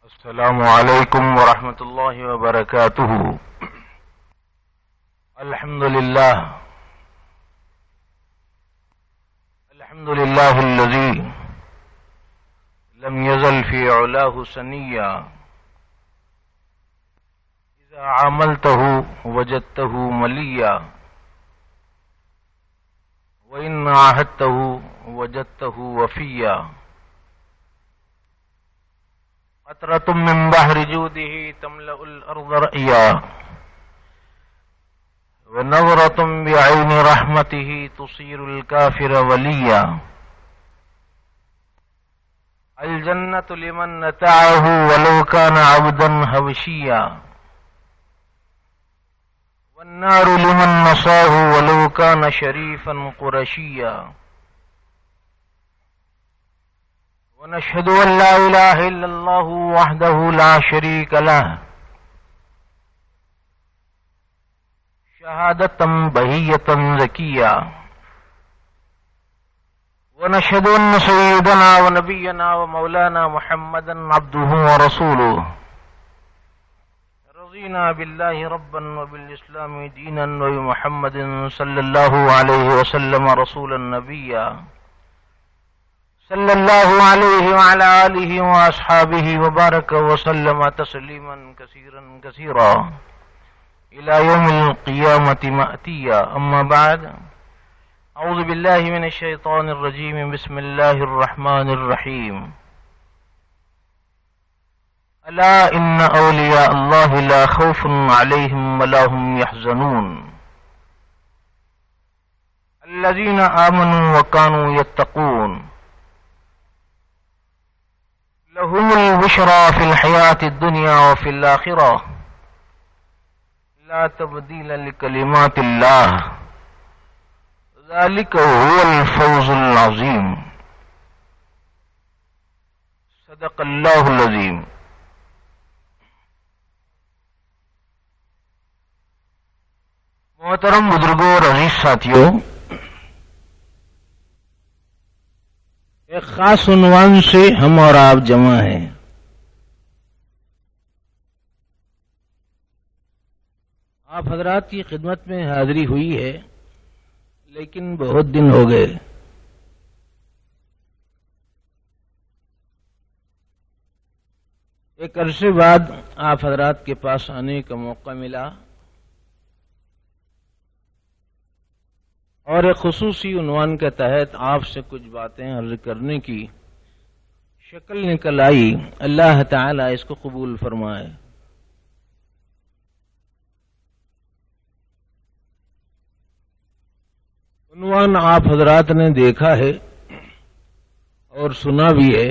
السلام علیکم ورحمۃ اللہ وبرکاتہ۔ الحمد للہ الذی لم یزل فی علاہ سنیا اذا عاملته وجدته ملیا وإن عاهدته وجدته وفیا قطرة من بحر جوده تملأ الأرض رأيا ونظرة بعين رحمته تصير الكافر وليا الجنة لمن نتعه ولو كان عبدا حبشيا والنار لمن نصاه ولو كان شريفا قرشيا ونشهد أن لا إله إلا الله وحده لا شريك له شهادة بهية زكية ونشهد أن سيدنا ونبينا ومولانا محمدا عبده ورسوله رضينا بالله ربا وبالإسلام دينا وبمحمد صلى الله عليه وسلم رسولا نبيا صلی اللہ علیہ وعلی آلہ واصحابہ وبارک وسلم تسلیما کثیرا کثیرا الی یوم القیامۃ مأتیا اما بعد اعوذ باللہ من الشیطان الرجیم بسم اللہ الرحمن الرحیم الا ان اولیاء اللہ لا خوف علیہم ولا هم يحزنون الذین آمنوا وكانوا يتقون لهم البشرى في الحياة الدنيا وفي الآخرة لا تبديل لكلمات الله ذلك هو الفوز العظيم صدق الله العظيم۔ محترم بزرگوں اور عزیز ساتھیوں، ایک خاص عنوان سے ہم اور آپ جمع ہیں۔ آپ حضرات کی خدمت میں حاضری ہوئی ہے، لیکن بہت دن ہو گئے۔ ایک عرصے بعد آپ حضرات کے پاس آنے کا موقع ملا اور ایک خصوصی عنوان کے تحت آپ سے کچھ باتیں عرض کرنے کی شکل نکل آئی۔ اللہ تعالی اس کو قبول فرمائے۔ عنوان آپ حضرات نے دیکھا ہے اور سنا بھی ہے،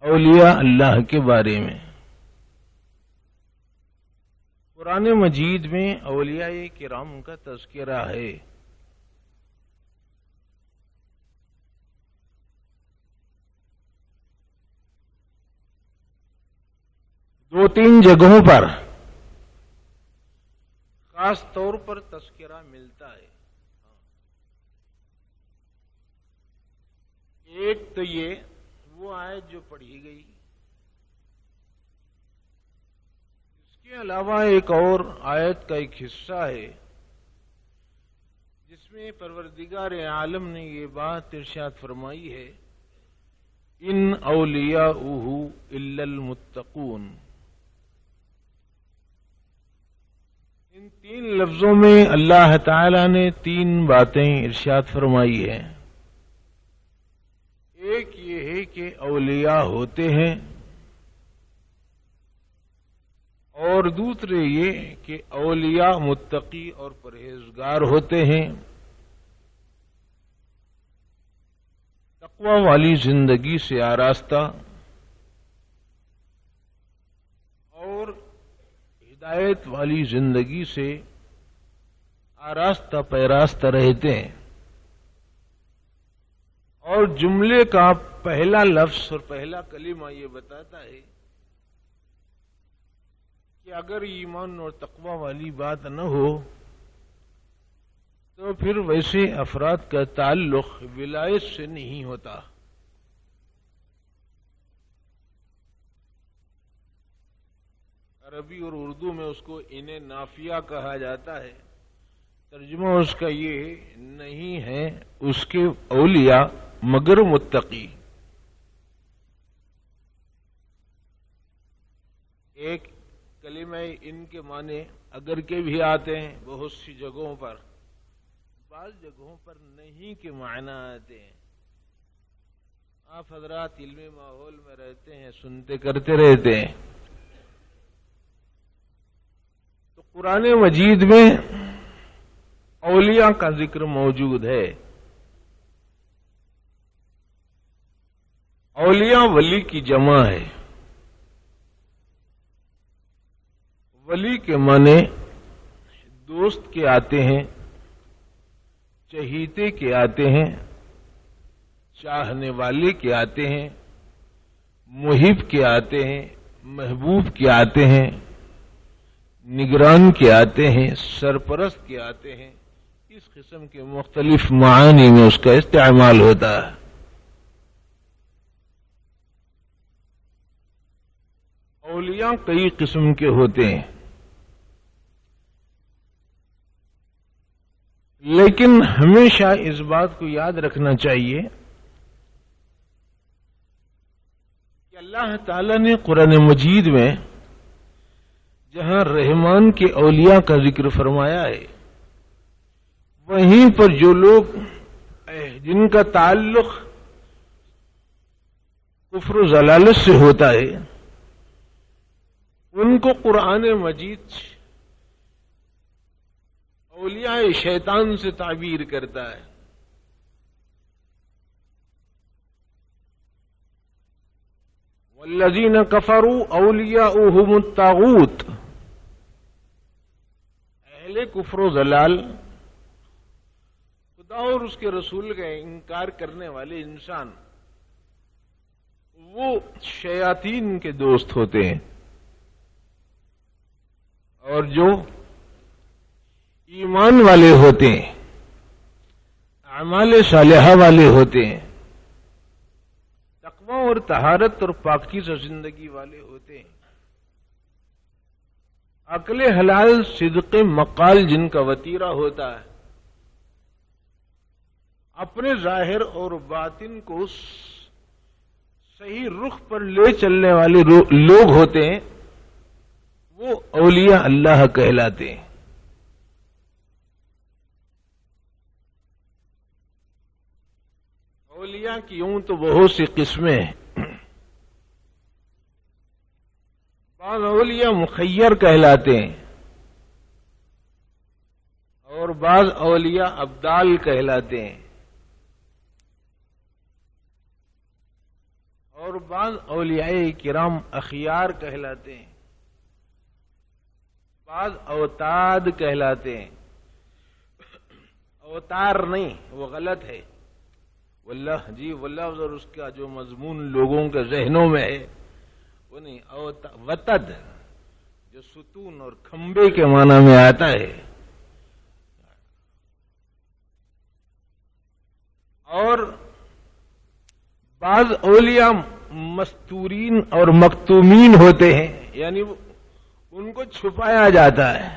اولیاء اللہ کے بارے میں۔ قرآن مجید میں اولیاء کرام کا تذکرہ ہے۔ دو تین جگہوں پر خاص طور پر تذکرہ ملتا ہے۔ ایک تو یہ وہ آیت جو پڑھی گئی، اس کے علاوہ ایک اور آیت کا ایک حصہ ہے جس میں پروردگار عالم نے یہ بات ارشاد فرمائی ہے، ان اولیاؤہ الا المتقون۔ ان تین لفظوں میں اللہ تعالی نے تین باتیں ارشاد فرمائی ہیں۔ ایک یہ ہے کہ اولیاء ہوتے ہیں، اور دوسرے یہ کہ اولیاء متقی اور پرہیزگار ہوتے ہیں، تقوی والی زندگی سے آراستہ اور ہدایت والی زندگی سے آراستہ پیراستہ رہتے ہیں۔ اور جملے کا پہلا لفظ اور پہلا کلمہ یہ بتاتا ہے کہ اگر ایمان اور تقوی والی بات نہ ہو تو پھر ویسے افراد کا تعلق ولایت سے نہیں ہوتا۔ عربی اور اردو میں اس کو انہیں نافیہ کہا جاتا ہے. ترجمہ اس کا یہ نہیں ہے اس کے اولیاء مگر متقی. ایک کلمہ ان کے معنی اگر کے بھی آتے ہیں بہت سی جگہوں پر، بعض جگہوں پر نہیں کے معنی آتے ہیں. آپ حضرات علمی ماحول میں رہتے ہیں، سنتے کرتے رہتے ہیں. تو قرآن مجید میں اولیاء کا ذکر موجود ہے. اولیاء ولی کی جمع ہے. ولی کے معنی دوست کے آتے ہیں، چہیتے کے آتے ہیں، چاہنے والے کے آتے ہیں، محب کے آتے ہیں، محبوب کے آتے ہیں، نگران کے آتے ہیں، سرپرست کے آتے ہیں. اس قسم کے مختلف معانی میں اس کا استعمال ہوتا ہے. اولیاء کئی قسم کے ہوتے ہیں، لیکن ہمیشہ اس بات کو یاد رکھنا چاہیے کہ اللہ تعالی نے قرآن مجید میں جہاں رحمان کے اولیاء کا ذکر فرمایا ہے، وہیں پر جو لوگ جن کا تعلق کفر و ضلالت سے ہوتا ہے ان کو قرآن مجید اولیاء شیطان سے تعبیر کرتا ہے. والذین کفروا اولیاؤہم الطاغوت. اہل کفر و ضلال، خدا اور اس کے رسول کا انکار کرنے والے انسان، وہ شیاطین کے دوست ہوتے ہیں. اور جو ایمان والے ہوتے ہیں، اعمال صالحہ والے ہوتے ہیں، تقوی اور طہارت اور پاکیزہ زندگی والے ہوتے ہیں، عقل حلال صدق مقال جن کا وتیرہ ہوتا ہے، اپنے ظاہر اور باطن کو صحیح رخ پر لے چلنے والے لوگ ہوتے ہیں، وہ اولیاء اللہ کہلاتے ہیں. اولیاء کی یوں تو بہت سی قسمیں ہیں. بعض اولیاء مخیر کہلاتے ہیں اور بعض اولیاء ابدال کہلاتے ہیں اور بعض اولیاء کرام اخیار کہلاتے ہیں، بعض اوتاد کہلاتے ہیں. اوتار نہیں، وہ غلط ہے. واللہ جی واللہ اور اس کا جو مضمون لوگوں کے ذہنوں میں ہے وہ نہیں. وتد جو ستون اور کھمبے کے معنی میں آتا ہے. اور بعض اولیاء مستورین اور مکتومین ہوتے ہیں، یعنی ان کو چھپایا جاتا ہے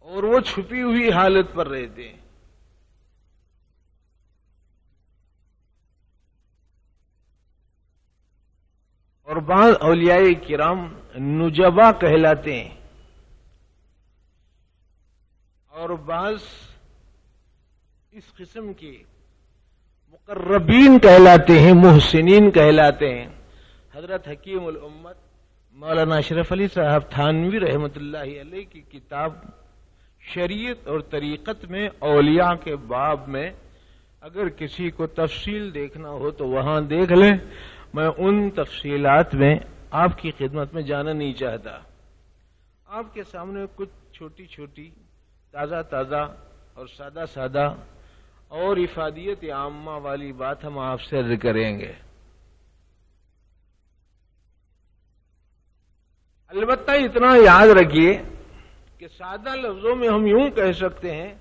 اور وہ چھپی ہوئی حالت پر رہتے ہیں. اور بعض اولیاء کرام نجبا کہلاتے ہیں اور بعض اس قسم کے مقربین کہلاتے ہیں، محسنین کہلاتے ہیں. حضرت حکیم الامت مولانا اشرف علی صاحب تھانوی رحمۃ اللہ علیہ کی کتاب شریعت اور طریقت میں اولیاء کے باب میں اگر کسی کو تفصیل دیکھنا ہو تو وہاں دیکھ لیں. میں ان تفصیلات میں آپ کی خدمت میں جانا نہیں چاہتا. آپ کے سامنے کچھ چھوٹی چھوٹی تازہ تازہ اور سادہ سادہ اور افادیت عامہ والی بات ہم آپ سے عرض کریں گے. البتہ اتنا یاد رکھیے کہ سادہ لفظوں میں ہم یوں کہہ سکتے ہیں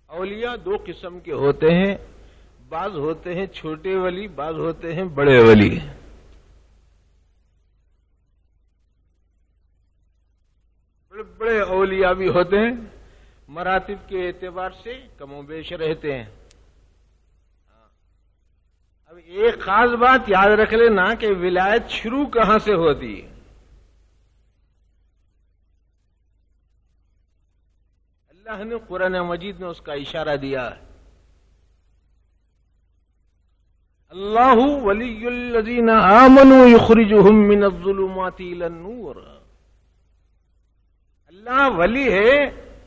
اولیاء دو قسم کے ہوتے ہیں. بعض ہوتے ہیں چھوٹے ولی، بعض ہوتے ہیں بڑے ولی. اولیاء بھی ہوتے ہیں، مراتب کے اعتبار سے کم و بیش رہتے ہیں۔ اب ایک خاص بات یاد رکھ لینا کہ ولایت شروع کہاں سے ہوتی ہے۔ اللہ نے قرآن مجید میں اس کا اشارہ دیا ہے، اللہ ولی الذین آمنوا یخرجہم من الظلمات الی النور۔ اللہ ولی ہے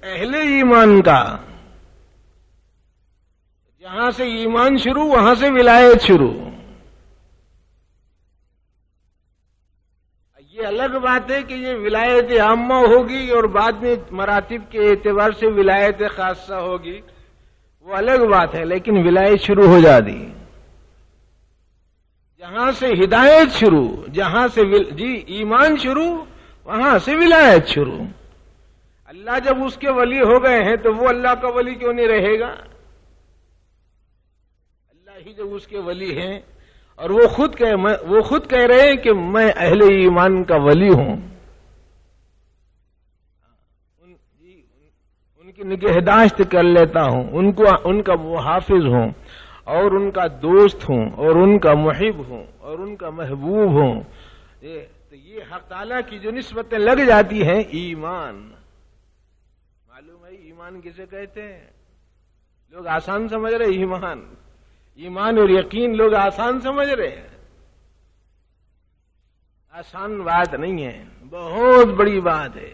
اہل ایمان کا، جہاں سے ایمان شروع وہاں سے ولایت شروع۔ یہ الگ بات ہے کہ یہ ولایت عامہ ہوگی اور بعد میں مراتب کے اعتبار سے ولایت خاصہ ہوگی، وہ الگ بات ہے، لیکن ولایت شروع ہو جاتی۔ جہاں سے ہدایت شروع، جہاں سے ایمان شروع وہاں سے ولایت شروع۔ اللہ جب اس کے ولی ہو گئے ہیں تو وہ اللہ کا ولی کیوں نہیں رہے گا؟ اللہ ہی جب اس کے ولی ہیں، اور وہ خود کہہ رہے ہیں کہ میں اہل ایمان کا ولی ہوں، ان کی نگہداشت کر لیتا ہوں، ان کا محافظ ہوں، اور ان کا دوست ہوں، اور ان کا محب ہوں، اور ان کا محبوب ہوں، تو یہ حق تعالیٰ کی جو نسبتیں لگ جاتی ہیں ایمان۔ معلوم ہے ایمان کسے کہتے ہیں؟ لوگ آسان سمجھ رہے ایمان اور یقین لوگ آسان سمجھ رہے ہیں، آسان بات نہیں ہے، بہت بڑی بات ہے۔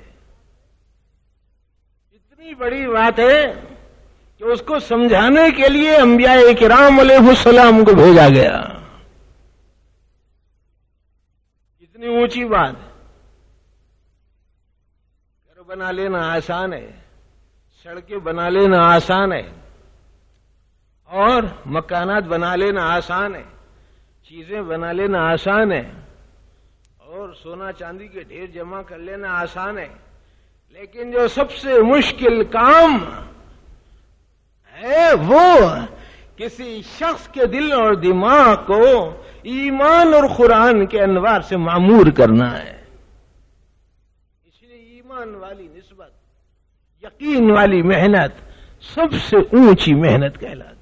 اتنی بڑی بات ہے کہ اس کو سمجھانے کے لیے انبیاء کرام علیہ السلام کو بھیجا گیا۔ اتنی اونچی بات ہے۔ گھر بنا لینا آسان ہے، سڑکیں بنا لینا آسان ہے، اور مکانات بنا لینا آسان ہے، چیزیں بنا لینا آسان ہے، اور سونا چاندی کے ڈھیر جمع کر لینا آسان ہے، لیکن جو سب سے مشکل کام ہے وہ کسی شخص کے دل اور دماغ کو ایمان اور قرآن کے انوار سے معمور کرنا ہے۔ اس لیے ایمان والی نسبت، یقین والی محنت سب سے اونچی محنت کہلاتی۔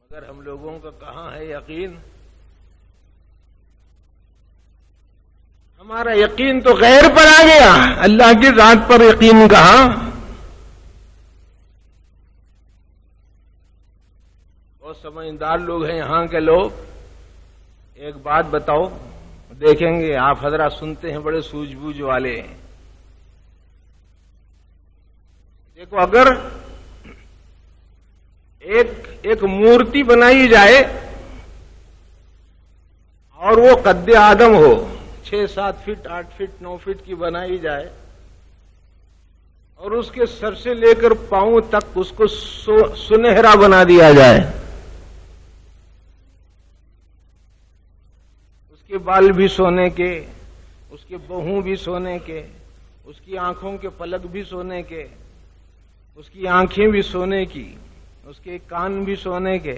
مگر ہم لوگوں کا کہاں ہے یقین؟ ہمارا یقین تو غیر پر آ گیا، اللہ کی ذات پر یقین کہاں؟ بہت سمجھدار لوگ ہیں یہاں کے لوگ۔ ایک بات بتاؤ، دیکھیں گے آپ حضرات سنتے ہیں، بڑے سوجھ بوجھ والے ہیں۔ دیکھو، اگر ایک مورتی بنائی جائے اور وہ قد آدم ہو، 6, 7 فٹ 8 فٹ 9 فٹ کی بنائی جائے، اور اس کے سر سے لے کر پاؤں تک اس کو سنہرا بنا دیا جائے، اس کے بال بھی سونے کے، اس کے بہوں بھی سونے کے، اس کی آنکھوں کے پلک بھی سونے کے، اس کی آنکھیں بھی سونے کی، اس کے کان بھی سونے کے،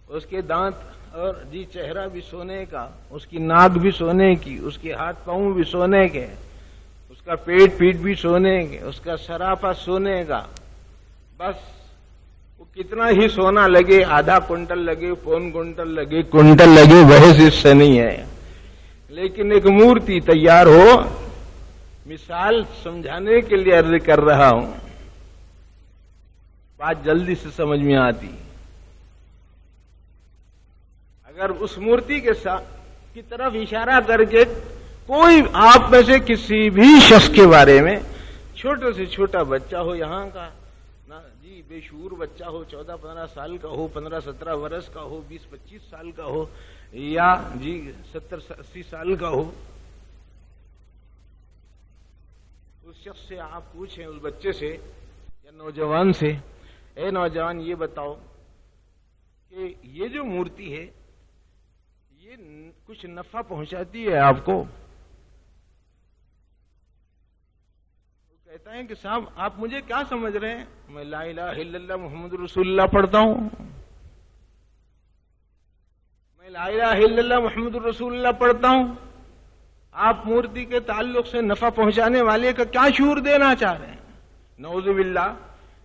اس کے دانت اور چہرہ بھی سونے کا، اس کی ناک بھی سونے کی، اس کے ہاتھ پاؤں بھی سونے کے، اس کا پیٹ بھی سونے کے، اس کا سراپا سونے کا۔ بس وہ کتنا ہی سونا لگے، آدھا کنٹل لگے، پون کنٹل لگے، کنٹل لگے، بحث اس سے نہیں ہے، لیکن ایک مورتی تیار ہو، مثال سمجھانے کے لیے عرض کر رہا ہوں، بات جلدی سے سمجھ میں آتی۔ اگر اس مورتی کی طرف اشارہ کر کے کوئی آپ میں سے کسی بھی شخص کے بارے میں، چھوٹے سے چھوٹا بچہ ہو یہاں کا، بے شعور بچہ ہو، 14-15 سال کا ہو، 15-17 برس کا ہو، 20-25 سال کا ہو، یا 70-80 سال کا ہو، اس شخص سے آپ پوچھیں، اس بچے سے یا نوجوان سے، اے نوجوان یہ بتاؤ کہ یہ جو مورتی ہے یہ کچھ نفع پہنچاتی ہے آپ کو؟ وہ کہتا ہے کہ صاحب آپ مجھے کیا سمجھ رہے ہیں؟ میں لا الہ الا اللہ محمد رسول اللہ پڑھتا ہوں، میں لا الہ الا اللہ محمد رسول اللہ پڑھتا ہوں، آپ مورتی کے تعلق سے نفع پہنچانے والے کا کیا شعور دینا چاہ رہے ہیں؟ نعوذ باللہ،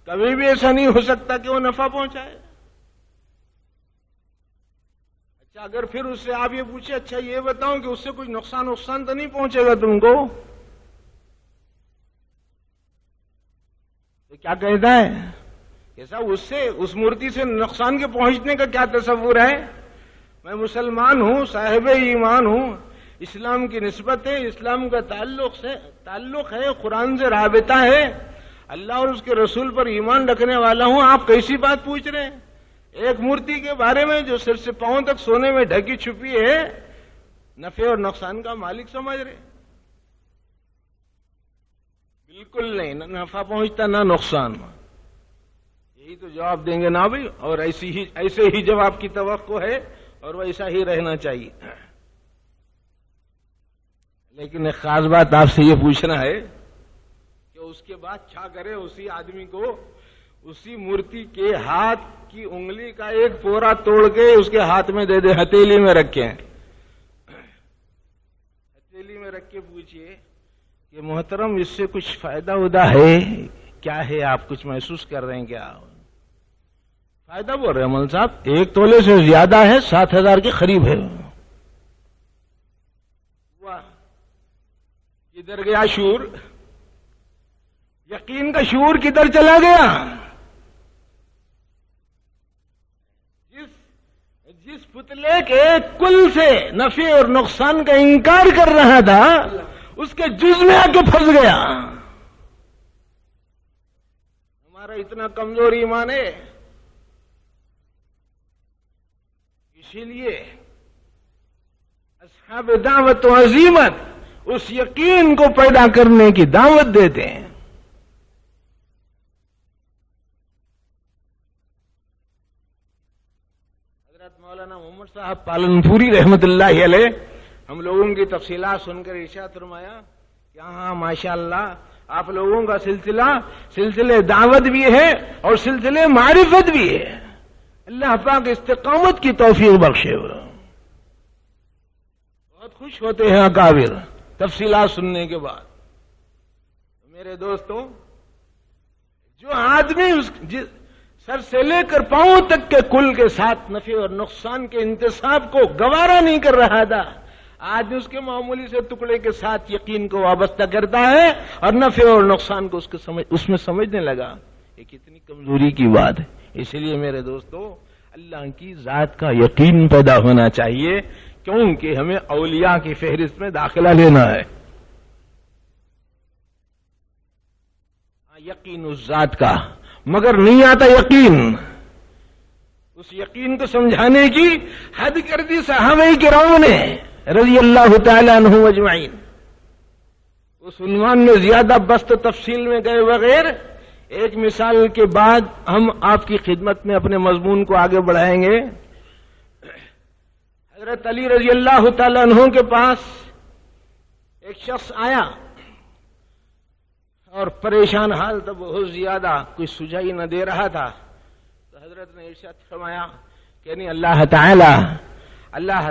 کبھی بھی ایسا نہیں ہو سکتا کہ وہ نفع پہنچائے۔ اچھا، اگر پھر اس سے آپ یہ پوچھیں اچھا یہ بتاؤں کہ اس سے کچھ نقصان تو نہیں پہنچے گا تم کو، تو کیا کہتا ہے کہ صاحب اس مورتی سے نقصان کے پہنچنے کا کیا تصور ہے؟ میں مسلمان ہوں، صاحب ایمان ہوں، اسلام کی نسبت ہے، اسلام کا تعلق ہے، قرآن سے رابطہ ہے، اللہ اور اس کے رسول پر ایمان رکھنے والا ہوں، آپ کیسی بات پوچھ رہے ہیں؟ ایک مورتی کے بارے میں جو سر سے پاؤں تک سونے میں ڈھکی چھپی ہے، نفع اور نقصان کا مالک سمجھ رہے؟ بالکل نہیں، نہ نفع پہنچتا نہ نقصان۔ یہی تو جواب دیں گے نا بھائی، اور ایسے ہی جواب کی توقع ہے اور ویسا ہی رہنا چاہیے۔ لیکن ایک خاص بات آپ سے یہ پوچھنا ہے کہ اس کے بعد کیا کرے اسی آدمی کو؟ اسی مورتی کے ہاتھ کی انگلی کا ایک پورا توڑ کے اس کے ہاتھ میں دے دے، ہتھیلی میں رکھے، ہتھیلی میں رکھ کے پوچھئے کہ محترم اس سے کچھ فائدہ ہوتا ہے کیا ہے؟ آپ کچھ محسوس کر رہے ہیں کیا؟ فائدہ بول رہے ہیں مول صاحب، 1 تولے سے زیادہ ہے، 7,000 کے قریب ہے۔ واہ، کدھر گیا شعور؟ یقین کا شعور کدھر چلا گیا؟ جس پتلے کے کل سے نفع اور نقصان کا انکار کر رہا تھا، اس کے جز میں آ کے پھنس گیا۔ ہمارا اتنا کمزور ایمان ہے، اسی لیے اصحاب دعوت و عزیمت اس یقین کو پیدا کرنے کی دعوت دیتے ہیں۔ حضرت مولانا محمد صاحب پالن پوری رحمت اللہ علیہ ہم لوگوں کی تفصیلات سن کر ارشاد فرمایا کہ ہاں ماشاءاللہ آپ لوگوں کا سلسلے دعوت بھی ہے اور سلسلے معرفت بھی ہے، اللہ پاک استقامت کی توفیق بخشے۔ بہت خوش ہوتے ہیں اکابر تفصیلات سننے کے بعد۔ میرے دوستوں، جو آدمی سر سے لے کر پاؤں تک کے کل کے ساتھ نفع اور نقصان کے انتصاب کو گوارا نہیں کر رہا تھا، آج اس کے معمولی سے ٹکڑے کے ساتھ یقین کو وابستہ کرتا ہے اور نفع اور نقصان کو اس میں سمجھنے لگا۔ یہ کتنی کمزوری کی بات ہے۔ اس لیے میرے دوستو، اللہ کی ذات کا یقین پیدا ہونا چاہیے، کیونکہ ہمیں اولیاء کی فہرست میں داخلہ لینا ہے۔ یقین اس ذات کا، مگر نہیں آتا یقین۔ اس یقین کو سمجھانے کی حد کر دی صحابہ کرام نے رضی اللہ تعالی عنہ اجمعین۔ اس عنوان میں زیادہ بسط تفصیل میں گئے بغیر ایک مثال کے بعد ہم آپ کی خدمت میں اپنے مضمون کو آگے بڑھائیں گے۔ حضرت علی رضی اللہ تعالی عنہ کے پاس ایک شخص آیا اور پریشان حال تھا بہت زیادہ، کوئی سجائی نہ دے رہا تھا، تو حضرت نے ارشاد فرمایا کہ نہیں، اللہ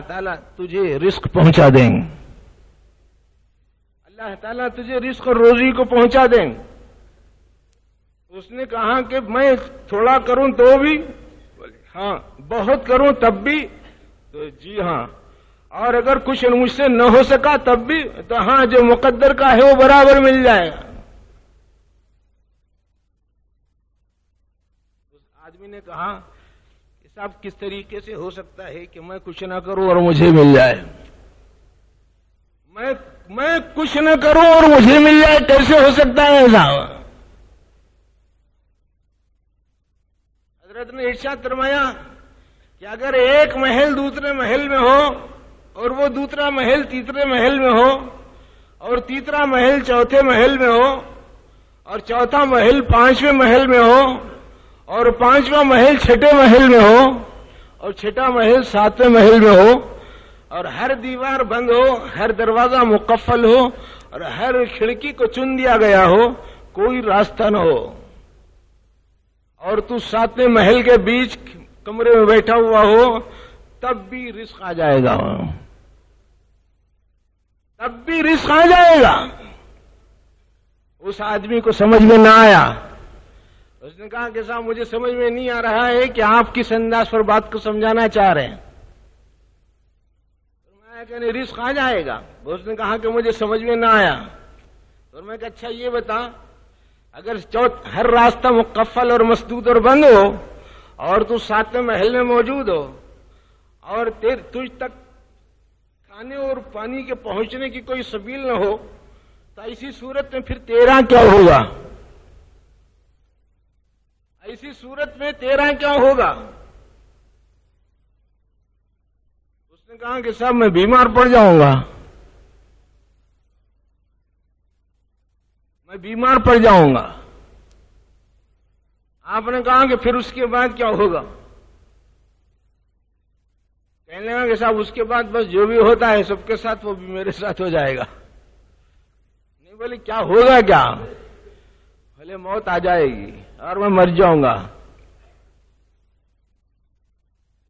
تعالیٰ تجھے رزق پہنچا دیں گے، اللہ تعالیٰ تجھے رزق اور روزی کو پہنچا دیں گے۔ اس نے کہا کہ میں تھوڑا کروں تو بھی، ہاں بہت کروں تب بھی، تو جی ہاں، اور اگر کچھ مجھ سے نہ ہو سکا تب بھی، تو ہاں جو مقدر کا ہے وہ برابر مل جائے گا۔ اس آدمی نے کہا کہ صاحب کس طریقے سے ہو سکتا ہے کہ میں کچھ نہ کروں اور مجھے مل جائے؟ میں کچھ نہ کروں اور مجھے مل جائے، کیسے ہو سکتا ہے ایسا؟ حضرت نے ارشاد فرمایا کہ اگر ایک محل دوسرے محل میں ہو، اور وہ دوسرا محل تیسرے محل میں ہو، اور تیسرا محل چوتھے محل میں ہو، اور چوتھا محل پانچویں محل میں ہو، اور پانچواں محل چھٹے محل میں ہو، اور چھٹا محل ساتویں محل میں ہو، اور ہر دیوار بند ہو، ہر دروازہ مقفل ہو، اور ہر کھڑکی کو چن دیا گیا ہو، کوئی راستہ نہ ہو، اور تو ساتویں محل کے بیچ کمرے میں بیٹھا ہوا ہو، تب بھی رزق آ جائے گا، تب بھی رزق آ جائے گا. اس آدمی کو سمجھ میں نہ آیا. اس نے کہا کہ صاحب مجھے سمجھ میں نہیں آ رہا ہے کہ آپ کس انداز پر بات کو سمجھانا چاہ رہے ہیں. میں کہنے رزق آ جائے گا. اس نے کہا کہ مجھے سمجھ میں نہ آیا. اور میں کہا اچھا یہ بتا، اگر ہر راستہ مقفل اور مسدود اور بند ہو اور تو 7ویں محل میں موجود ہو اور تجھ تک کھانے اور پانی کے پہنچنے کی کوئی سبیل نہ ہو، تو ایسی صورت میں پھر تیرا کیا ہوگا؟ ایسی صورت میں تیرا کیا ہوگا؟ اس نے کہا کہ صاحب میں بیمار پڑ جاؤں گا. میں بیمار پڑ جاؤں گا. آپ نے کہا کہ پھر اس کے بعد کیا ہوگا؟ کہنے لگا کہ صاحب اس کے بعد بس جو بھی ہوتا ہے سب کے ساتھ وہ بھی میرے ساتھ ہو جائے گا. نہیں بولے کیا ہوگا کیا؟ بولے موت آ جائے گی اور میں مر جاؤں گا.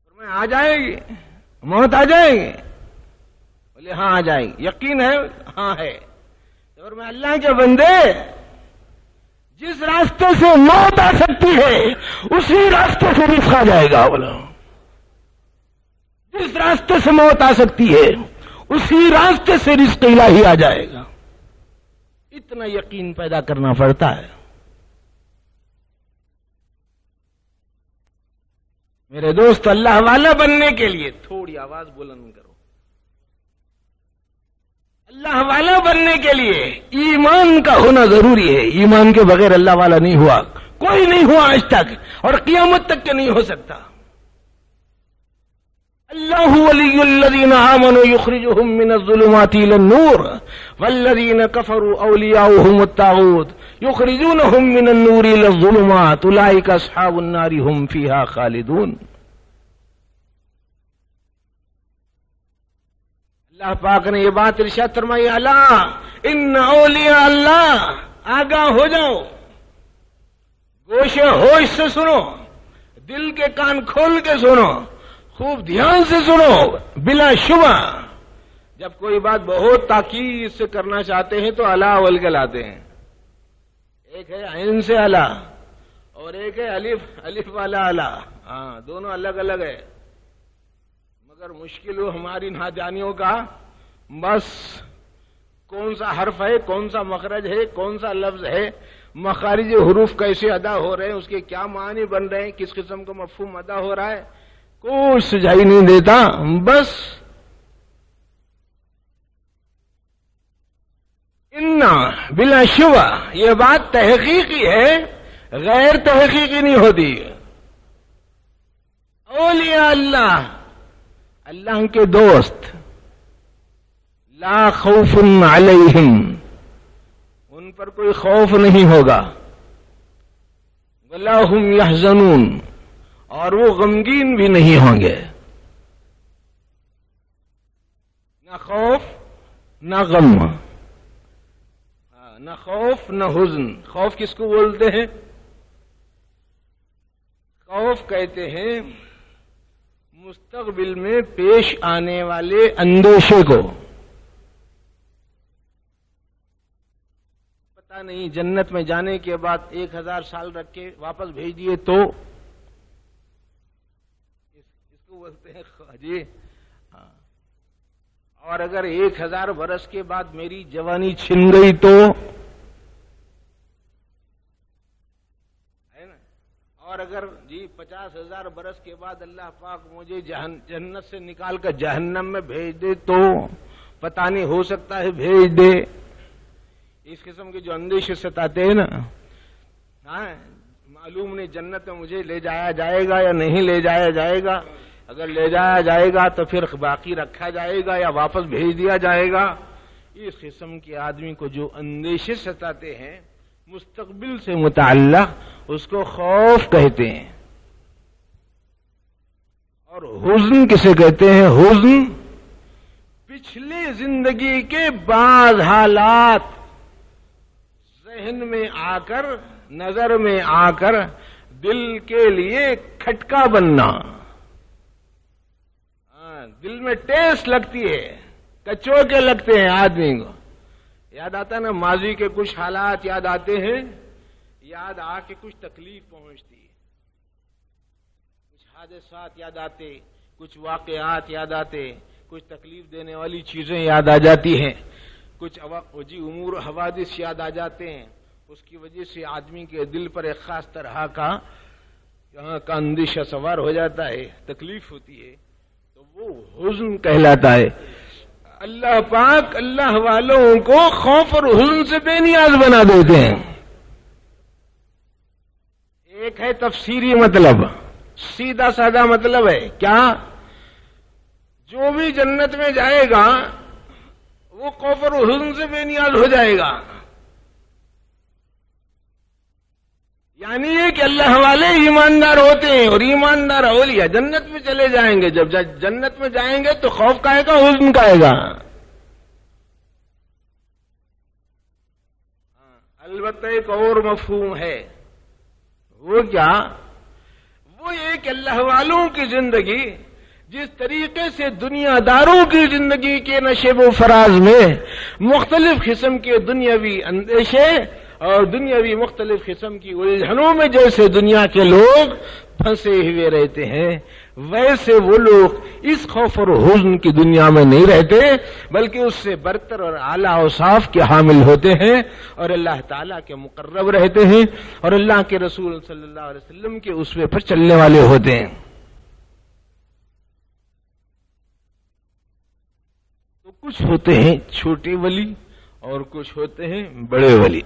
اور میں آ جائے گی، موت آ جائے گی؟ بولے ہاں آ جائے گی. یقین ہے؟ ہاں ہے. اور میں اللہ کے بندے، جس راستے سے موت آ سکتی ہے اسی راستے سے رزق آ جائے گا. بولا جس راستے سے موت آ سکتی ہے اسی راستے سے رزق الہی آ جائے گا. اتنا یقین پیدا کرنا پڑتا ہے. میرے دوست، اللہ والا بننے کے لیے تھوڑی آواز بلند کرو. اللہ والا بننے کے لیے ایمان کا ہونا ضروری ہے. ایمان کے بغیر اللہ والا نہیں ہوا. کوئی نہیں ہوا آج تک اور قیامت تک کے نہیں ہو سکتا. اللہ ولی الذین آمنوا یخرجهم من الظلمات الى النور والذین کفروا اولیاؤهم الطاغوت یخرجونهم من النور الى الظلمات اولئک اصحاب النار هم فیہا خالدون. اللہ پاک نے یہ بات ارشاد فرمائی، الا ان اولیاء اللہ، آگاہ ہو جاؤ، گوشے ہوش سے سنو، دل کے کان کھول کے سنو، خوب دھیان سے سنو. بلا شبہ جب کوئی بات بہت تاکید سے کرنا چاہتے ہیں تو الا اول کے لاتے ہیں. ایک ہے عین سے الا اور ایک ہے الف والا الا. ہاں دونوں الگ الگ ہے. مگر مشکل ہو ہماری نادانیوں کا، بس کون سا حرف ہے، کون سا مخرج ہے، کون سا لفظ ہے، مخارج حروف کیسے ادا ہو رہے ہیں، اس کے کیا معنی بن رہے ہیں، کس قسم کا مفہوم ادا ہو رہا ہے، کوئی سجائی نہیں دیتا. بس انا بلا شبہ یہ بات تحقیقی ہے، غیر تحقیقی نہیں ہوتی. اولیاء اللہ، اللہ کے دوست، لا خوف علیہم، ان پر کوئی خوف نہیں ہوگا، ولا هم یحزنون، اور وہ غمگین بھی نہیں ہوں گے. نہ خوف نہ غم، نہ خوف نہ حزن. خوف کس کو بولتے ہیں؟ خوف کہتے ہیں مستقبل میں پیش آنے والے اندیشے کو. پتہ نہیں جنت میں جانے کے بعد 1000 سال رکھ کے واپس بھیج دیے تو اس کو بولتے ہیں جی. اور اگر 1000 برس کے بعد میری جوانی چھن گئی تو ہے نا. اور اگر جی 50,000 برس کے بعد اللہ پاک مجھے جنت سے نکال کر جہنم میں بھیج دے تو پتہ نہیں، ہو سکتا ہے بھیج دے. اس قسم کے جو اندیشے ستاتے ہیں نا، ہاں معلوم نہیں جنت میں مجھے لے جایا جائے گا یا نہیں لے جایا جائے گا. اگر لے جایا جائے گا تو پھر باقی رکھا جائے گا یا واپس بھیج دیا جائے گا. اس قسم کے آدمی کو جو اندیشے ستاتے ہیں مستقبل سے متعلق، اس کو خوف کہتے ہیں. اور حزن کسے کہتے ہیں؟ حزن پچھلی زندگی کے بعض حالات ذہن میں آ کر، نظر میں آ کر دل کے لیے کھٹکا بننا. دل میں ٹیس لگتی ہے کچو کے لگتے ہیں آدمی کو. یاد آتا نا ماضی کے کچھ حالات یاد آتے ہیں, یاد آ کے کچھ تکلیف پہنچتی ہے, کچھ حادثات یاد آتے, کچھ واقعات یاد آتے, کچھ تکلیف دینے والی چیزیں یاد آ جاتی ہیں, کچھ امور و حوادث یاد آ جاتے ہیں. اس کی وجہ سے آدمی کے دل پر ایک خاص طرح کا یہاں کا اندیشہ سوار ہو جاتا ہے, تکلیف ہوتی ہے, تو وہ حزن کہلاتا ہے. اللہ پاک اللہ والوں کو خوف اور حزن سے بے نیاز بنا دیتے ہیں. ایک ہے تفسیری مطلب, سیدھا سادہ مطلب ہے کیا, جو بھی جنت میں جائے گا وہ خوف اور حزن سے بے نیاز ہو جائے گا. یعنی یہ کہ اللہ والے ایماندار ہوتے ہیں اور ایماندار اولیاء جنت میں چلے جائیں گے. جب جنت میں جائیں گے تو خوف کا آئے گا, حزن کا آئے گا. البتہ ایک اور مفہوم ہے, وہ کیا, وہ یہ کہ اللہ والوں کی زندگی جس طریقے سے دنیا داروں کی زندگی کے نشیب و فراز میں مختلف قسم کے دنیاوی اندیشے اور دنیاوی مختلف قسم کی الجھنوں میں جیسے دنیا کے لوگ پھنسے ہوئے رہتے ہیں, ویسے وہ لوگ اس خوف اور حزن کی دنیا میں نہیں رہتے, بلکہ اس سے برتر اور اعلیٰ اوصاف کے حامل ہوتے ہیں اور اللہ تعالیٰ کے مقرب رہتے ہیں اور اللہ کے رسول صلی اللہ علیہ وسلم کے اسوے پر چلنے والے ہوتے ہیں. تو کچھ ہوتے ہیں چھوٹے ولی اور کچھ ہوتے ہیں بڑے ولی.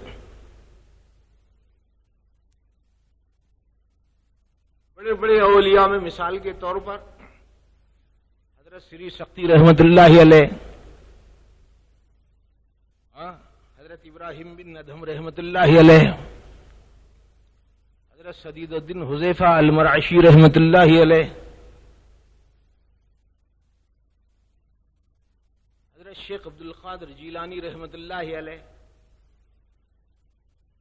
بڑے بڑے اولیاء میں مثال کے طور پر حضرت سری سختی رحمت اللہ علیہ, حضرت ابراہیم بن ادہم رحمت اللہ علیہ, حضرت سدید الدین حذیفہ المرعشی رحمت اللہ علیہ, حضرت شیخ عبد القادر جیلانی رحمت اللہ علیہ,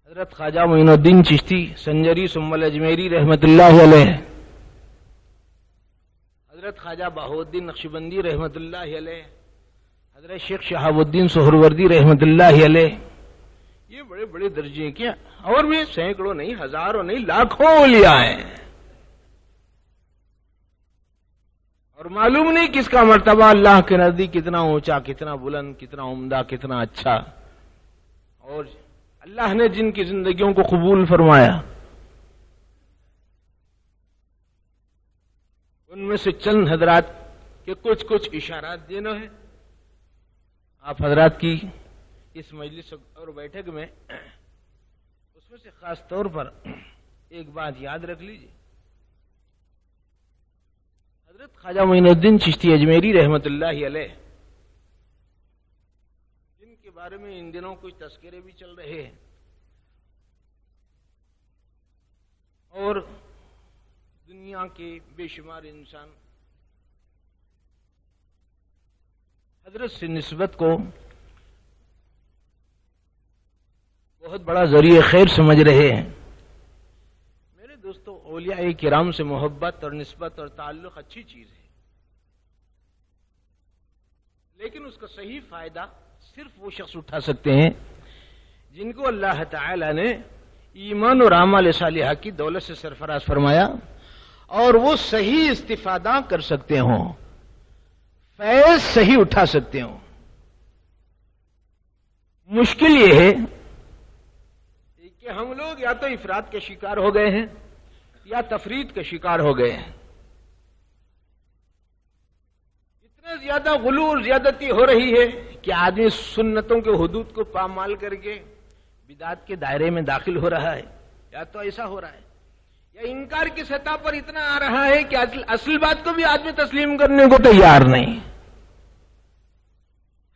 حضرت خواجہ معین الدین چشتی سنجری سمل اجمیری رحمت اللہ علیہ, حضرت خواجہ بہاء الدین نقشبندی رحمت اللہ علیہ, حضرت شیخ شہاب الدین سہروردی رحمت اللہ علیہ. یہ بڑے بڑے درجے کے اور بھی سینکڑوں نہیں, ہزاروں نہیں, لاکھوں اولیاء ہیں, اور معلوم نہیں کس کا مرتبہ اللہ کے نزدیک کتنا اونچا, کتنا بلند, کتنا عمدہ, کتنا اچھا. اور اللہ نے جن کی زندگیوں کو قبول فرمایا ان میں سے چند حضرات کے کچھ اشارات دینا ہے. آپ حضرات کی اس مجلس اور بیٹھک میں اس میں سے خاص طور پر ایک بات یاد رکھ لیجیے. حضرت خواجہ معین الدین چشتی اجمیری رحمت اللہ علیہ, جن کے بارے میں ان دنوں کچھ تذکرے بھی چل رہے ہیں, اور دنیا کے بے شمار انسان حضرت سے نسبت کو بہت بڑا ذریعہ خیر سمجھ رہے ہیں. میرے دوستو, اولیاء کرام سے محبت اور نسبت اور تعلق اچھی چیز ہے, لیکن اس کا صحیح فائدہ صرف وہ شخص اٹھا سکتے ہیں جن کو اللہ تعالی نے ایمان اور اعمال صالحہ کی دولت سے سرفراز فرمایا اور وہ صحیح استفادہ کر سکتے ہوں, فیض صحیح اٹھا سکتے ہوں. مشکل یہ ہے کہ ہم لوگ یا تو افراد کے شکار ہو گئے ہیں یا تفرید کے شکار ہو گئے ہیں. اتنا زیادہ غلو اور زیادتی ہو رہی ہے کہ آدمی سنتوں کے حدود کو پامال کر کے بدعت کے دائرے میں داخل ہو رہا ہے, یا تو ایسا ہو رہا ہے یا انکار کی سطح پر اتنا آ رہا ہے کہ اصل بات کو بھی آدمی تسلیم کرنے کو تیار نہیں.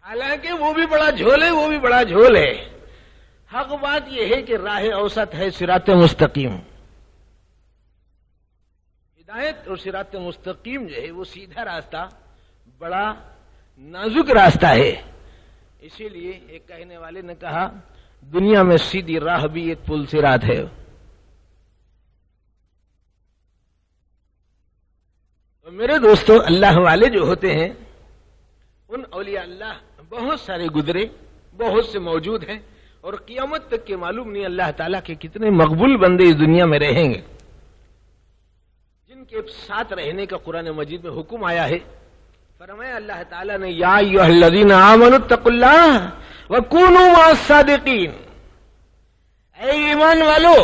حالانکہ وہ بھی بڑا جھول ہے, وہ بھی بڑا جھول ہے. حق بات یہ ہے کہ راہ اوسط ہے صراط مستقیم. ہدایت اور صراط مستقیم جو ہے وہ سیدھا راستہ بڑا نازک راستہ ہے. اسی لیے ایک کہنے والے نے کہا دنیا میں سیدھی راہ بھی ایک پل صراط ہے. تو میرے دوستو, اللہ والے جو ہوتے ہیں ان اولیاء اللہ بہت سارے گزرے، بہت سے موجود ہیں، اور قیامت تک کے معلوم نہیں اللہ تعالیٰ کے کتنے مقبول بندے اس دنیا میں رہیں گے جن کے ساتھ رہنے کا قرآن مجید میں حکم آیا ہے۔ فرمایا اللہ تعالیٰ نے یا ایھا الذین آمنوا اتقوا اللہ وکونوا مع الصادقین، اے ایمان والو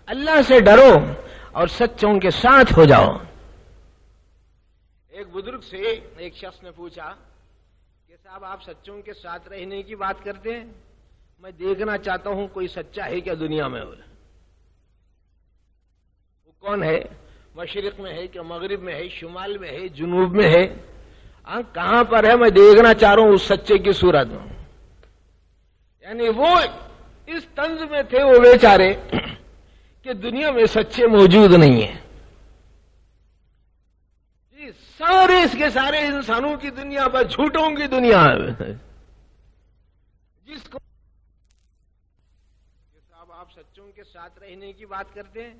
اللہ سے ڈرو اور سچوں کے ساتھ ہو جاؤ۔ ایک بزرگ سے ایک شخص نے پوچھا کہ صاحب آپ سچوں کے ساتھ رہنے کی بات کرتے ہیں، میں دیکھنا چاہتا ہوں کوئی سچا ہے کیا دنیا میں؟ وہ کون ہے؟ مشرق میں ہے کہ مغرب میں ہے، شمال میں ہے، جنوب میں ہے، کہاں پر ہے؟ میں دیکھنا چاہ رہا ہوں اس سچے کی صورت میں۔ یعنی وہ اس طنز میں تھے وہ بیچارے کہ دنیا میں سچے موجود نہیں ہیں۔ جی سارے اس کے سارے انسانوں کی دنیا پر جھوٹوں کی دنیا ہے، جس کو صاحب آپ سچوں کے ساتھ رہنے کی بات کرتے ہیں،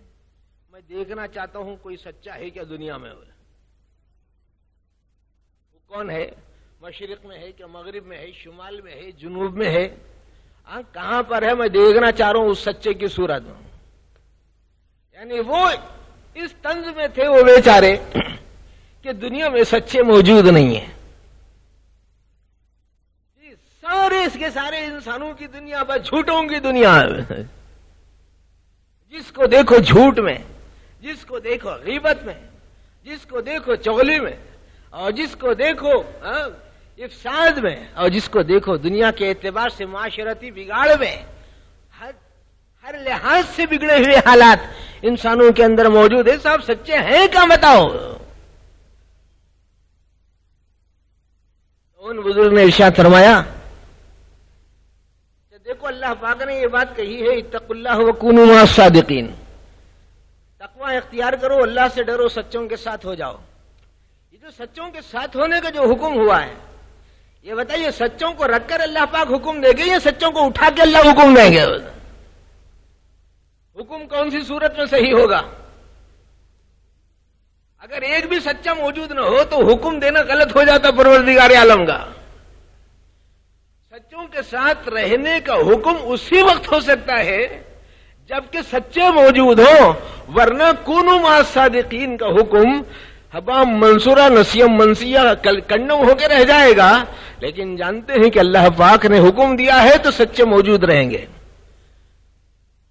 میں دیکھنا چاہتا ہوں کوئی سچا ہے کیا دنیا میں؟ وہ کون ہے؟ مشرق میں ہے کہ مغرب میں ہے، شمال میں ہے، جنوب میں ہے، کہاں پر ہے؟ میں دیکھنا چاہ رہا ہوں اس سچے کی صورت میں۔ یعنی وہ اس طنز میں تھے وہ بیچارے کہ دنیا میں سچے موجود نہیں ہیں۔ جی سارے اس کے سارے انسانوں کی دنیا پر جھوٹوں کی دنیا ہے، جس کو دیکھو جھوٹ میں، جس کو دیکھو غیبت میں، جس کو دیکھو چغلی میں، اور جس کو دیکھو افساد میں، اور جس کو دیکھو دنیا کے اعتبار سے معاشرتی بگاڑ میں، ہر لحاظ سے بگڑے ہوئے حالات انسانوں کے اندر موجود ہے۔ صاحب سچے ہیں کیا بتاؤ؟ ان بزرگ نے ارشاد فرمایا کہ دیکھو اللہ پاک نے یہ بات کہی ہے اتقوا اللہ وکونوا مع الصادقین، تقوی اختیار کرو، اللہ سے ڈرو، سچوں کے ساتھ ہو جاؤ۔ یہ جو سچوں کے ساتھ ہونے کا جو حکم ہوا ہے، یہ بتائیے سچوں کو رکھ کر اللہ پاک حکم دے گے یا سچوں کو اٹھا کے اللہ حکم دیں گے؟ حکم کون سی صورت میں صحیح ہوگا؟ اگر ایک بھی سچا موجود نہ ہو تو حکم دینا غلط ہو جاتا پروردگار عالم کا۔ سچوں کے ساتھ رہنے کا حکم اسی وقت ہو سکتا ہے جبکہ سچے موجود ہوں، ورنہ کونوا مع الصادقین کا حکم حبا منصورہ نسیم منسیہ کنڈم ہو کے رہ جائے گا، لیکن جانتے ہیں کہ اللہ پاک نے حکم دیا ہے تو سچے موجود رہیں گے۔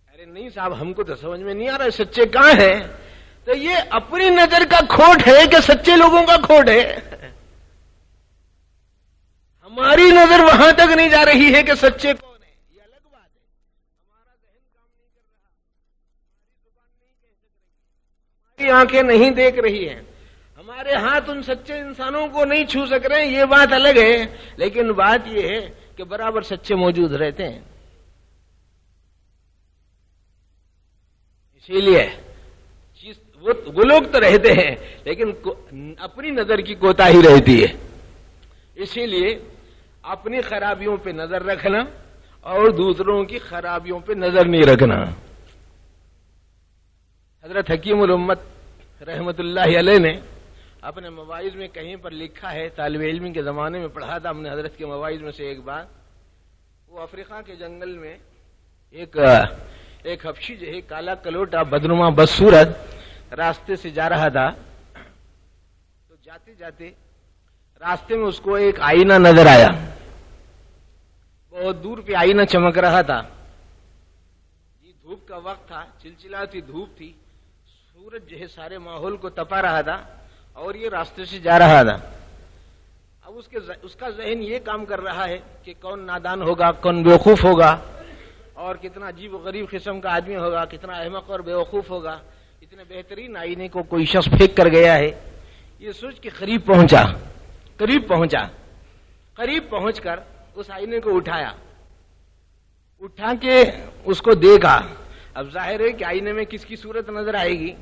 ارے نہیں صاحب ہم کو تو سمجھ میں نہیں آ رہا سچے کہاں ہیں؟ تو یہ اپنی نظر کا کھوٹ ہے کہ سچے لوگوں کا کھوٹ ہے؟ ہماری نظر وہاں تک نہیں جا رہی ہے کہ سچے کون ہیں، یہ الگ بات ہے۔ ہمارا ذہن کام نہیں کر رہا، ہماری زبان نہیں کہہ سک رہی، ہماری آنکھیں نہیں دیکھ رہی ہیں، ہمارے ہاتھ ان سچے انسانوں کو نہیں چھو سک رہے ہیں، یہ بات الگ ہے۔ لیکن بات یہ ہے کہ برابر سچے موجود رہتے ہیں۔ اسی لیے وہ لوگ تو رہتے ہیں لیکن اپنی نظر کی کوتاہی رہتی ہے۔ اسی لیے اپنی خرابیوں پہ نظر رکھنا اور دوسروں کی خرابیوں پہ نظر نہیں رکھنا۔ حضرت حکیم الامت رحمت اللہ علیہ نے اپنے مواعظ میں کہیں پر لکھا ہے، طالب علم کے زمانے میں پڑھا تھا ہم نے حضرت کے مواعظ میں سے ایک بات، وہ افریقہ کے جنگل میں ایک حبشی جو ہے کالا کلوٹا بدنما بدصورت راستے سے جا رہا تھا، تو جاتے جاتے راستے میں اس کو ایک آئینہ نظر آیا، بہت دور پہ آئینہ چمک رہا تھا۔ یہ دھوپ کا وقت تھا، چلچلاتی دھوپ تھی، سورج جو ہے سارے ماحول کو تپا رہا تھا اور یہ راستے سے جا رہا تھا۔ اب اس کا ذہن یہ کام کر رہا ہے کہ کون نادان ہوگا، کون بیوقوف ہوگا، اور کتنا عجیب و غریب قسم کا آدمی ہوگا، کتنا احمق اور بیوقوف ہوگا، اتنے بہترین آئینے کو کوئی شخص پھینک کر گیا ہے۔ یہ سوچ کے قریب پہنچ کر اس آئینے کو اٹھا کے اس کو دیکھا۔ اب ظاہر ہے کہ آئینے میں کس کی صورت نظر آئے گی؟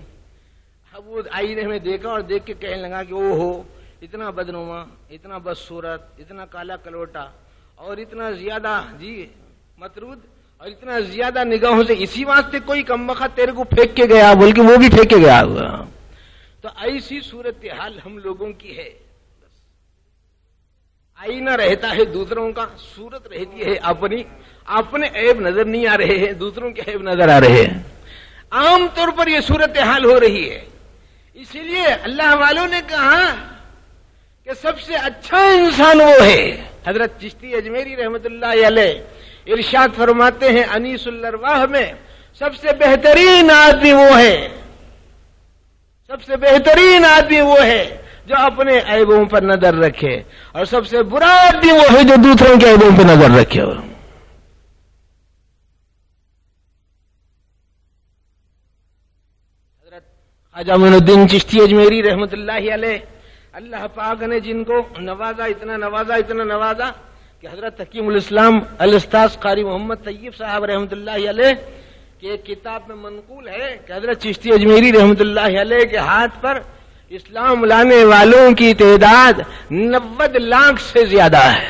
اب وہ آئینے میں دیکھا اور دیکھ کے کہنے لگا کہ او ہو، اتنا بدنما، اتنا بدصورت، اتنا کالا کلوٹا اور اتنا زیادہ مطرود اور اتنا زیادہ نگاہوں سے، اسی واسطے کوئی کمبخت تیرے کو پھینک کے گیا، بلکہ وہ بھی پھینک کے گیا ہوا۔ تو ایسی صورتحال ہم لوگوں کی ہے۔ آئینہ رہتا ہے دوسروں کا، صورت رہتی ہے اپنی، اپنے عیب نظر نہیں آ رہے ہیں، دوسروں کے عیب نظر آ رہے ہیں. عام طور پر یہ صورتحال ہو رہی ہے. اسی لیے اللہ والوں نے کہا کہ سب سے اچھا انسان وہ ہے. حضرت چشتی اجمیری رحمت اللہ علیہ ارشاد فرماتے ہیں انیس الارواح میں سب سے بہترین آدمی وہ ہے، سب سے بہترین آدمی وہ ہے جو اپنے عیبوں پر نظر رکھے، اور سب سے برا آدمی وہ ہے جو دوسروں کے عیبوں پر نظر رکھے. حضرت خواجہ معین الدین چشتی اجمیری رحمت اللہ علیہ، اللہ پاک نے جن کو نوازا، اتنا نوازا، اتنا نوازا کہ حضرت حکیم الاسلام الاستاذ قاری محمد طیب صاحب رحمت اللہ علیہ کی ایک کتاب میں منقول ہے کہ حضرت چشتی اجمیری رحمت اللہ علیہ کے ہاتھ پر اسلام لانے والوں کی تعداد 90 لاکھ سے زیادہ ہے.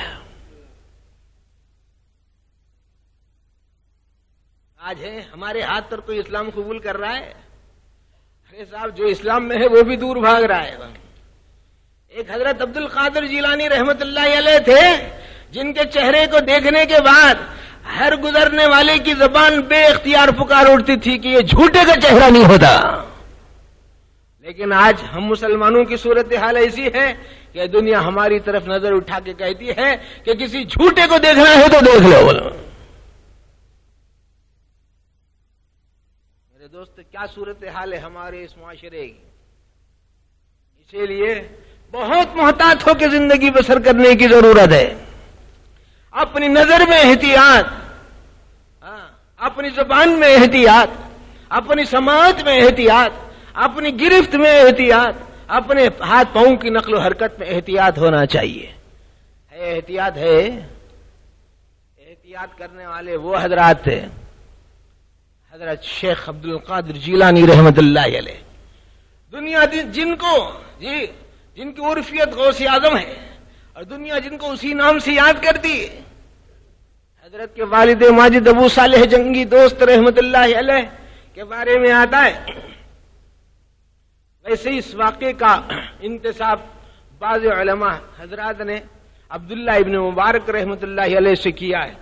آج ہے ہمارے ہاتھ پر کوئی اسلام قبول کر رہا ہے؟ ارے صاحب، جو اسلام میں ہے وہ بھی دور بھاگ رہا ہے. ایک حضرت عبد القادر جیلانی رحمت اللہ علیہ تھے جن کے چہرے کو دیکھنے کے بعد ہر گزرنے والے کی زبان بے اختیار پکار اٹھتی تھی کہ یہ جھوٹے کا چہرہ نہیں ہوتا. لیکن آج ہم مسلمانوں کی صورتحال ایسی ہے کہ دنیا ہماری طرف نظر اٹھا کے کہتی ہے کہ کسی جھوٹے کو دیکھنا ہے تو دیکھ لو. میرے دوست، کیا صورتحال ہے ہمارے اس معاشرے کی. اسی لیے بہت محتاط ہو کے زندگی بسر کرنے کی ضرورت ہے. اپنی نظر میں احتیاط، اپنی زبان میں احتیاط، اپنی سماعت میں احتیاط، اپنی گرفت میں احتیاط، اپنے ہاتھ پاؤں کی نقل و حرکت میں احتیاط ہونا چاہیے. احتیاط ہے. احتیاط کرنے والے وہ حضرات تھے حضرت شیخ عبد القادر جیلانی رحمت اللہ علیہ. دنیا جن کی عرفیت غوث اعظم ہے اور دنیا جن کو اسی نام سے یاد کرتی ہے. حضرت کے والد ماجد ابو صالح جنگی دوست رحمت اللہ علیہ کے بارے میں آتا ہے. ویسے اس واقعے کا انتساب بعض علماء حضرات نے عبداللہ ابن مبارک رحمت اللہ علیہ سے کیا ہے،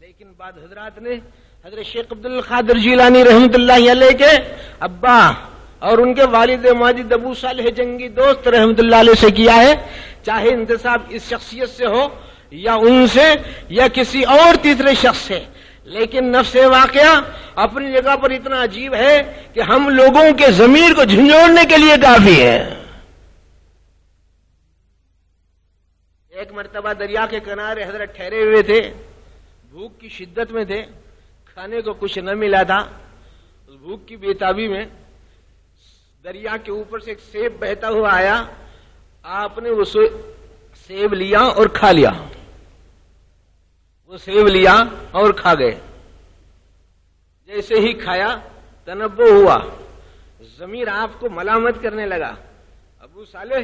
لیکن بعض حضرات نے حضرت شیخ عبد القادر جیلانی رحمت اللہ علیہ کے ابا اور ان کے والد ماجد ابو صالح جنگی دوست رحمت اللہ علیہ سے کیا ہے. چاہے انتساب اس شخصیت سے ہو یا ان سے یا کسی اور تیسرے شخص سے، لیکن نفس واقعہ اپنی جگہ پر اتنا عجیب ہے کہ ہم لوگوں کے ضمیر کو جھنجھوڑنے کے لیے کافی ہے. ایک مرتبہ دریا کے کنارے حضرت ٹھہرے ہوئے تھے، بھوک کی شدت میں تھے، کھانے کو کچھ نہ ملا تھا. اس بھوک کی بےتابی میں دریا کے اوپر سے ایک سیب بہتا ہوا آیا. آپ نے وہ سیب لیا اور کھا لیا. وہ سیب لیا اور کھا گئے. جیسے ہی کھایا تنبہ ہوا، ضمیر آپ کو ملامت کرنے لگا. ابو صالح،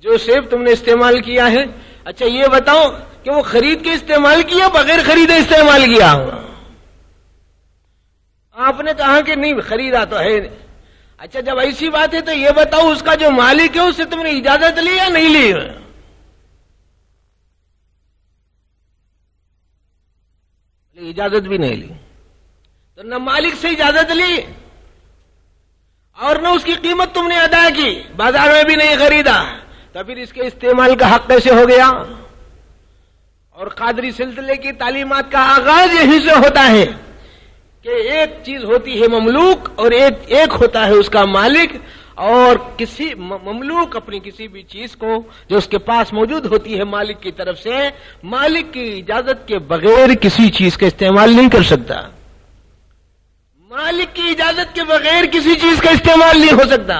جو سیب تم نے استعمال کیا ہے، اچھا یہ بتاؤ کہ وہ خرید کے استعمال کیا بغیر خریدے استعمال کیا؟ آپ نے کہا کہ نہیں، خریدا تو ہے. اچھا جب ایسی بات ہے تو یہ بتاؤ اس کا جو مالک ہے اس سے تم نے اجازت لی یا نہیں لی؟ اجازت بھی نہیں لی. تو نہ مالک سے اجازت لی اور نہ اس کی قیمت تم نے ادا کی، بازار میں بھی نہیں خریدا، تو پھر اس کے استعمال کا حق کیسے ہو گیا؟ اور قادری سلسلے کی تعلیمات کا آغاز یہیں سے ہوتا ہے کہ ایک چیز ہوتی ہے مملوک اور ایک ہوتا ہے اس کا مالک. اور کسی مملوک اپنی کسی بھی چیز کو جو اس کے پاس موجود ہوتی ہے مالک کی طرف سے، مالک کی اجازت کے بغیر کسی چیز کا استعمال نہیں کر سکتا. مالک کی اجازت کے بغیر کسی چیز کا استعمال نہیں ہو سکتا.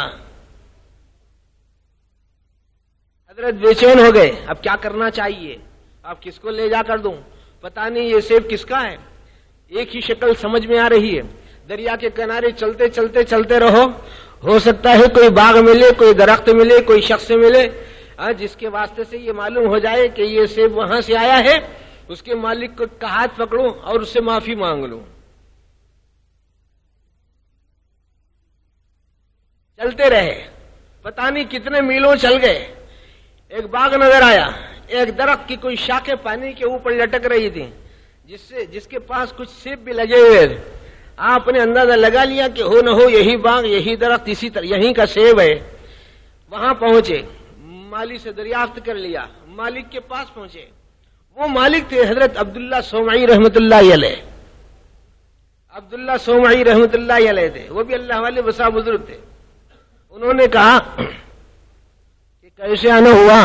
حضرت بے چین ہو گئے، اب کیا کرنا چاہیے؟ اب کس کو لے جا کر دوں؟ پتہ نہیں یہ سیب کس کا ہے. ایک ہی شکل سمجھ میں آ رہی ہے. دریا کے کنارے چلتے چلتے چلتے رہو، ہو سکتا ہے کوئی باغ ملے، کوئی درخت ملے، کوئی شخص ملے جس کے واسطے سے یہ معلوم ہو جائے کہ یہ سیب وہاں سے آیا ہے. اس کے مالک کا ہاتھ پکڑوں اور اس سے معافی مانگ لوں. چلتے رہے، پتہ نہیں کتنے میلوں چل گئے. ایک باغ نظر آیا، ایک درخت کی کوئی شاخیں پانی کے اوپر لٹک رہی تھی، جس کے پاس کچھ سیب بھی لگے ہوئے تھے. آپ نے اندازہ لگا لیا کہ ہو نہ ہو یہی باغ، یہی درخت، اسی طرح یہیں کا سیب ہے. وہاں پہنچے، مالی سے دریافت کر لیا، مالک کے پاس پہنچے. وہ مالک تھے حضرت عبداللہ صومعی رحمت اللہ علیہ. عبداللہ صومعی رحمت اللہ علیہ تھے، وہ بھی اللہ والے بسا بزرگ تھے. انہوں نے کہا کہ کیسے آنا ہوا؟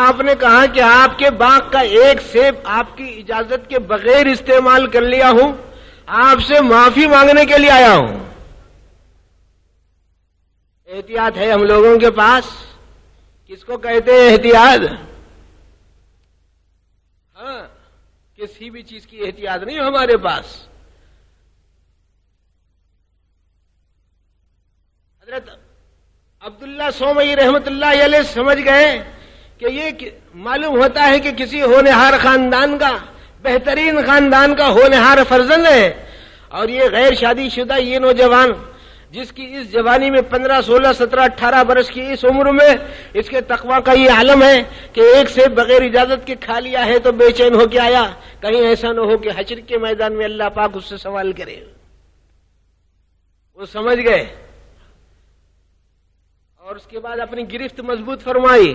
آپ نے کہا کہ آپ کے باغ کا ایک سیب آپ کی اجازت کے بغیر استعمال کر لیا ہوں، آپ سے معافی مانگنے کے لیے آیا ہوں. احتیاط ہے ہم لوگوں کے پاس؟ کس کو کہتے ہیں احتیاط؟ ہاں، کسی بھی چیز کی احتیاط نہیں ہو ہمارے پاس. حضرت عبداللہ صومعی رحمت اللہ علیہ سمجھ گئے کہ یہ معلوم ہوتا ہے کہ کسی ہونہار خاندان کا، بہترین خاندان کا ہونہار فرزند ہے، اور یہ غیر شادی شدہ یہ نوجوان جس کی اس جوانی میں 15 16 17 18 برس کی اس عمر میں اس کے تقوی کا یہ عالم ہے کہ ایک سے بغیر اجازت کے کھا لیا ہے تو بے چین ہو کے آیا. کہیں ایسا نہ ہو کہ حشر کے میدان میں اللہ پاک اس سے سوال کرے. وہ سمجھ گئے اور اس کے بعد اپنی گرفت مضبوط فرمائی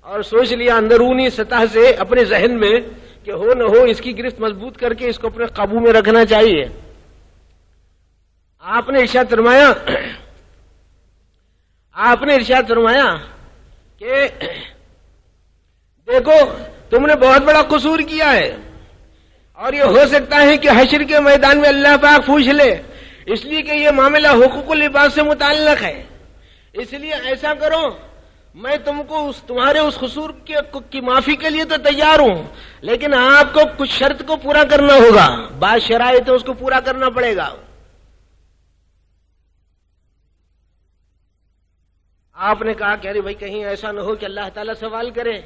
اور سوچ لیا اندرونی سطح سے اپنے ذہن میں کہ ہو نہ ہو اس کی گرفت مضبوط کر کے اس کو اپنے قابو میں رکھنا چاہیے. آپ نے ارشاد فرمایا کہ دیکھو تم نے بہت بڑا قصور کیا ہے، اور یہ ہو سکتا ہے کہ حشر کے میدان میں اللہ پاک پوچھ لے، اس لیے کہ یہ معاملہ حقوق العباد سے متعلق ہے. اس لیے ایسا کرو، میں تم کو تمہارے اس قصور کی معافی کے لیے تو تیار ہوں، لیکن آپ کو کچھ شرط کو پورا کرنا ہوگا. بعض شرائط اس کو پورا کرنا پڑے گا. آپ نے کہا کہ ارے بھائی کہیں ایسا نہ ہو کہ اللہ تعالیٰ سوال کرے،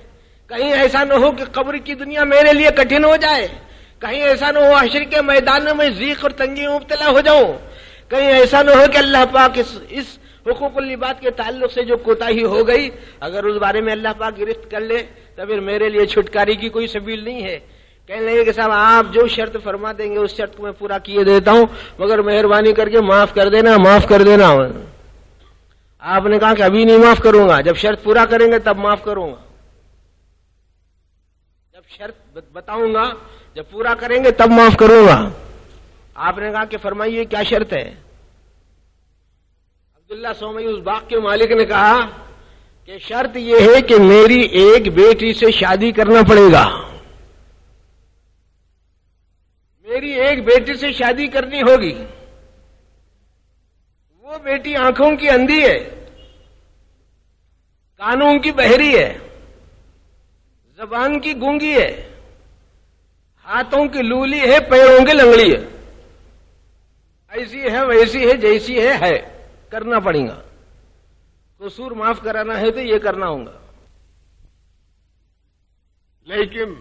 کہیں ایسا نہ ہو کہ قبر کی دنیا میرے لیے کٹھن ہو جائے، کہیں ایسا نہ ہو حشر کے میدان میں ضیق اور تنگی میں مبتلا ہو جاؤں، کہیں ایسا نہ ہو کہ اللہ پاک اس حقوق العباد کے تعلق سے جو کوتاہی ہو گئی اگر اس بارے میں اللہ پاک گرفت کر لے تو پھر میرے لیے چھٹکاری کی کوئی سبیل نہیں ہے. کہنے لگے کہ صاحب آپ جو شرط فرما دیں گے اس شرط کو میں پورا کیے دیتا ہوں، مگر مہربانی کر کے معاف کر دینا، معاف کر دینا. آپ نے کہا کہ ابھی نہیں معاف کروں گا، جب شرط پورا کریں گے تب معاف کروں گا. جب شرط بتاؤں گا، جب پورا کریں گے تب معاف کروں گا. آپ نے کہا کہ فرمائیے کیا شرط ہے؟ عبداللہ صومعی اس باغ کے مالک نے کہا کہ شرط یہ ہے کہ میری ایک بیٹی سے شادی کرنا پڑے گا. میری ایک بیٹی سے شادی کرنی ہوگی. وہ بیٹی آنکھوں کی اندھی ہے، کانوں کی بہری ہے، زبان کی گونگی ہے، ہاتھوں کی لولی ہے، پیروں کی لنگڑی ہے. ایسی ہے ویسی ہے جیسی ہے کرنا پڑے گا. قصور معاف کرانا ہے تو یہ کرنا ہوگا. لیکن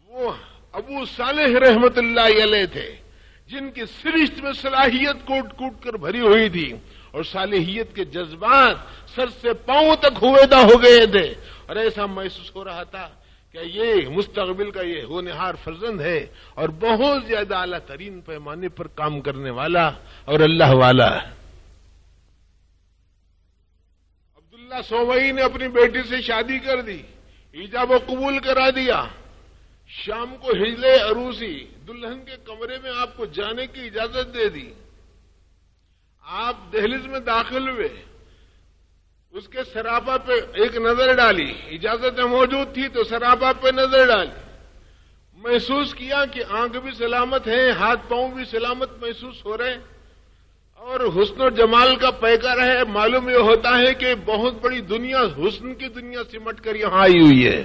وہ ابو صالح رحمت اللہ علیہ تھے جن کی سرشت میں صلاحیت کوٹ کوٹ کر بھری ہوئی تھی اور صالحیت کے جذبات سر سے پاؤں تک ہویدا ہو گئے تھے، اور ایسا محسوس ہو رہا تھا کہ یہ مستقبل کا یہ ہونہار فرزند ہے اور بہت زیادہ اعلیٰ ترین پیمانے پر کام کرنے والا اور اللہ والا ہے. عبداللہ صومعی نے اپنی بیٹی سے شادی کر دی، ایجاب و قبول کرا دیا. شام کو ہجلے عروسی دلہن کے کمرے میں آپ کو جانے کی اجازت دے دی. آپ دہلیز میں داخل ہوئے، اس کے سراپا پہ ایک نظر ڈالی، اجازتیں موجود تھی تو سراپا پہ نظر ڈالی. محسوس کیا کہ آنکھ بھی سلامت ہے، ہاتھ پاؤں بھی سلامت محسوس ہو رہے، اور حسن و جمال کا پیکر ہے. معلوم یہ ہوتا ہے کہ بہت بڑی دنیا، حسن کی دنیا سمٹ کر یہاں آئی ہوئی ہے.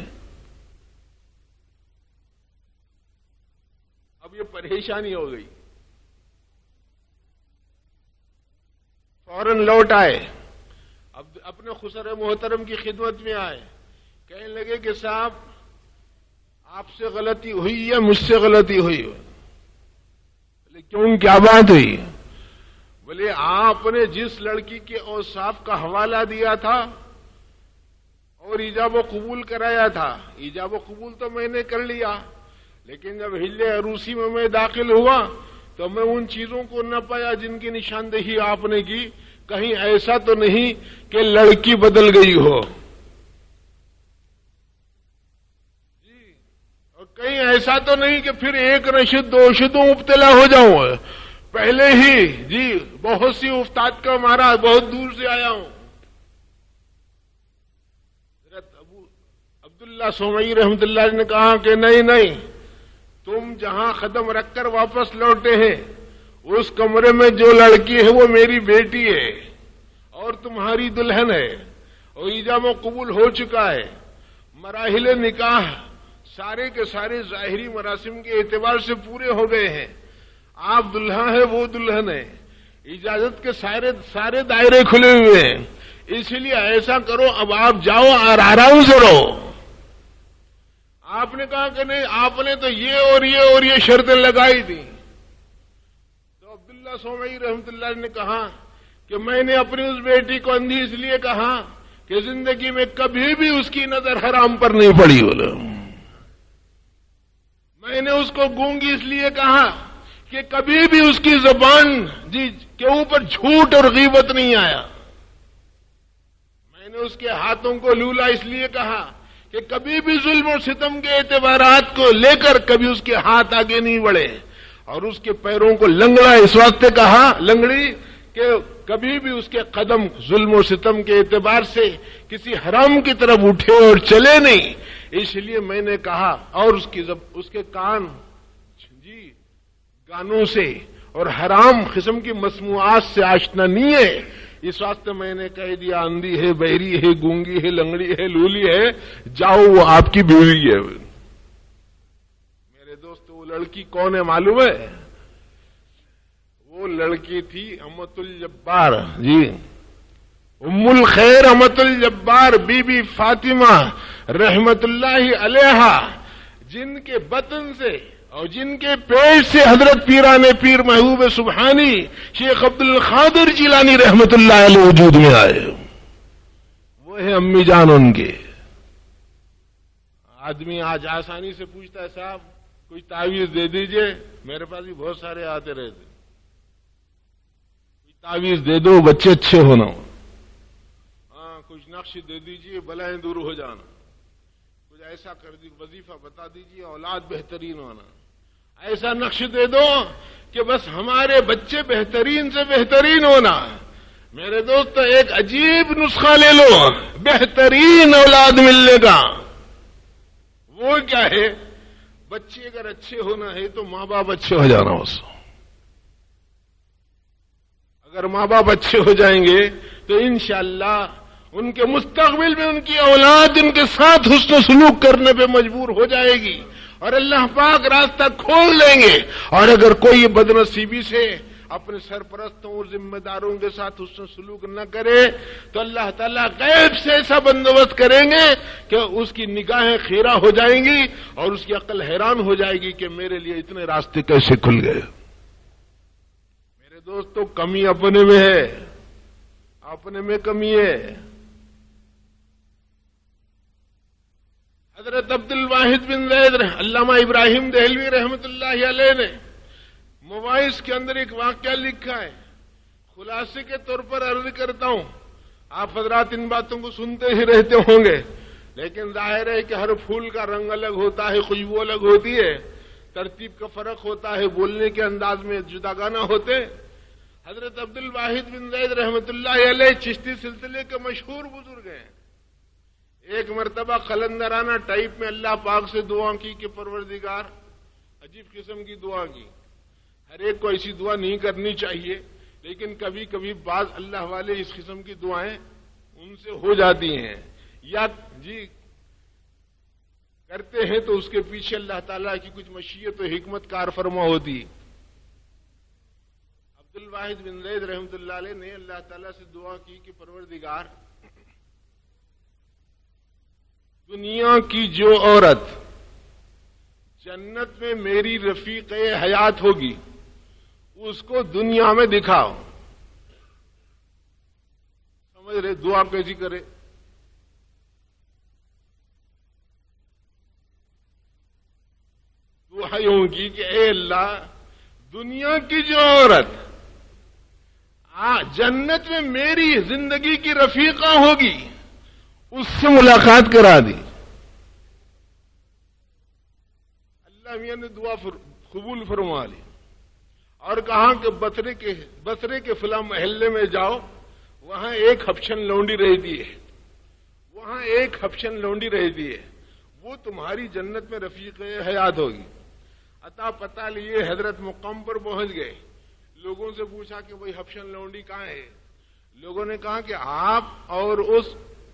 اب یہ پریشانی ہو گئی. فوراً لوٹ آئے، اب اپنے خسر محترم کی خدمت میں آئے. کہنے لگے کہ صاحب آپ سے غلطی ہوئی یا مجھ سے غلطی ہوئی؟ بولے کیوں، کیا بات ہوئی؟ بولے آپ نے جس لڑکی کے اوصاف کا حوالہ دیا تھا اور ایجاب و قبول کرایا تھا. ایجاب و قبول تو میں نے کر لیا، لیکن جب حل عروسی میں داخل ہوا تو میں ان چیزوں کو نہ پایا جن کی نشاندہی آپ نے کی. کہیں ایسا تو نہیں کہ لڑکی بدل گئی ہو جی، اور کہیں ایسا تو نہیں کہ پھر ایک نشد دو شدوں مبتلا ہو جاؤں. پہلے ہی جی بہت سی افتاد کا مارا، بہت دور سے آیا ہوں. عبداللہ سومئی رحمت اللہ علیہ نے کہا کہ نہیں، تم جہاں قدم رکھ کر واپس لوٹے ہیں اس کمرے میں جو لڑکی ہے وہ میری بیٹی ہے اور تمہاری دلہن ہے، اور ایجاب و قبول ہو چکا ہے. مراحل نکاح سارے کے سارے ظاہری مراسم کے اعتبار سے پورے ہو گئے ہیں. آپ دلہا ہے، وہ دلہن ہے. اجازت کے سارے دائرے کھلے ہوئے ہیں. اس لیے ایسا کرو، اب آپ جاؤ اور آرام سے رہو. آپ نے کہا کہ نہیں، آپ نے تو یہ شرطیں لگائی تھی. تو عبداللہ سومئی رحمت اللہ نے کہا کہ میں نے اپنی اس بیٹی کو اندھی اس لیے کہا کہ زندگی میں کبھی بھی اس کی نظر حرام پر نہیں پڑی. بولو، میں نے اس کو گونگی اس لیے کہا کہ کبھی بھی اس کی زبان کے اوپر جھوٹ اور غیبت نہیں آیا. میں نے اس کے ہاتھوں کو لولا اس لیے کہا کہ کبھی بھی ظلم اور ستم کے اعتبارات کو لے کر کبھی اس کے ہاتھ آگے نہیں بڑھے. اور اس کے پیروں کو لنگڑا اس واسطے کہا، لنگڑی، کہ کبھی بھی اس کے قدم ظلم و ستم کے اعتبار سے کسی حرام کی طرف اٹھے اور چلے نہیں. اس لیے میں نے کہا، اور اس کے کان گانوں سے اور حرام قسم کی مسموعات سے آشنا نہیں ہے. اس واسطے میں نے کہہ دیا اندھی ہے، بہری ہے، گونگی ہے، لنگڑی ہے، لولی ہے، جاؤ وہ آپ کی بیوی ہے. میرے دوست، وہ لڑکی کون ہے معلوم ہے؟ وہ لڑکی تھی امت الجبار جی، ام الخیر امت الجبار بی بی فاطمہ رحمت اللہ علیہا، جن کے بطن سے اور جن کے پیٹ سے حضرت پیران پیر محبوب سبحانی شیخ عبد القادر جیلانی رحمت اللہ علیہ وجود میں آئے. وہ ہے امی جان ان کے. آدمی آج آسانی سے پوچھتا ہے، صاحب کوئی تعویذ دے دیجئے. میرے پاس بھی بہت سارے آتے رہتے، کوئی تعویذ دے دو بچے اچھے ہونا، ہاں کچھ نقش دے دیجئے بلائیں دور ہو جانا، کچھ ایسا کر دی، وظیفہ بتا دیجئے اولاد بہترین ہونا، ایسا نقش دے دو کہ بس ہمارے بچے بہترین سے بہترین ہونا. میرے دوست، ایک عجیب نسخہ لے لو بہترین اولاد ملنے کا. وہ کیا ہے؟ بچے اگر اچھے ہونا ہے تو ماں باپ اچھے ہو جانا. اس اگر ماں باپ اچھے ہو جائیں گے تو انشاءاللہ ان کے مستقبل میں ان کی اولاد ان کے ساتھ حسن و سلوک کرنے پہ مجبور ہو جائے گی اور اللہ پاک راستہ کھول لیں گے. اور اگر کوئی بدنصیبی سے اپنے سرپرستوں اور ذمہ داروں کے ساتھ حسن و سلوک نہ کرے تو اللہ تعالیٰ غیب سے ایسا بندوبست کریں گے کہ اس کی نگاہیں خیرہ ہو جائیں گی اور اس کی عقل حیران ہو جائے گی کہ میرے لیے اتنے راستے کیسے کھل گئے. میرے دوستو، کمی اپنے میں ہے، اپنے میں کمی ہے. حضرت عبد الواحد بن زید علامہ ابراہیم دہلوی رحمت اللہ علیہ نے مواعظ کے اندر ایک واقعہ لکھا ہے. خلاصے کے طور پر عرض کرتا ہوں، آپ حضرات ان باتوں کو سنتے ہی رہتے ہوں گے، لیکن ظاہر ہے کہ ہر پھول کا رنگ الگ ہوتا ہے، خوشبو الگ ہوتی ہے، ترتیب کا فرق ہوتا ہے، بولنے کے انداز میں جداگانہ ہوتے. حضرت عبد الواحد بن زید رحمت اللہ علیہ چشتی سلسلے کے مشہور بزرگ ہیں. ایک مرتبہ قلندرانہ ٹائپ میں اللہ پاک سے دعا کی کہ پروردگار، عجیب قسم کی دعا کی. ہر ایک کو ایسی دعا نہیں کرنی چاہیے، لیکن کبھی کبھی بعض اللہ والے اس قسم کی دعائیں ان سے ہو جاتی ہیں یا کرتے ہیں تو اس کے پیچھے اللہ تعالیٰ کی کچھ مشیت و حکمت کار فرما ہوتی. عبد الواحد بن زید رحمت اللہ علیہ نے اللہ تعالیٰ سے دعا کی کہ پروردگار، دنیا کی جو عورت جنت میں میری رفیق حیات ہوگی اس کو دنیا میں دکھاؤ. سمجھ رہے دعا کیسی کرے؟ دعائیں کی کہ اے اللہ، دنیا کی جو عورت جنت میں میری زندگی کی رفیقہ ہوگی اس سے ملاقات کرا دی. اللہ میاں نے دعا قبول فرما لی اور کہا کہ بصرے کے فلاں محلے میں جاؤ، وہاں ایک حبشن لونڈی رہتی ہے، وہاں ایک حبشن لونڈی رہتی ہے، وہ تمہاری جنت میں رفیق حیات ہوگی. عطا پتہ لیے حضرت مقام پر پہنچ گئے. لوگوں سے پوچھا کہ وہی حبشن لونڈی کہاں ہے؟ لوگوں نے کہا کہ آپ اور اس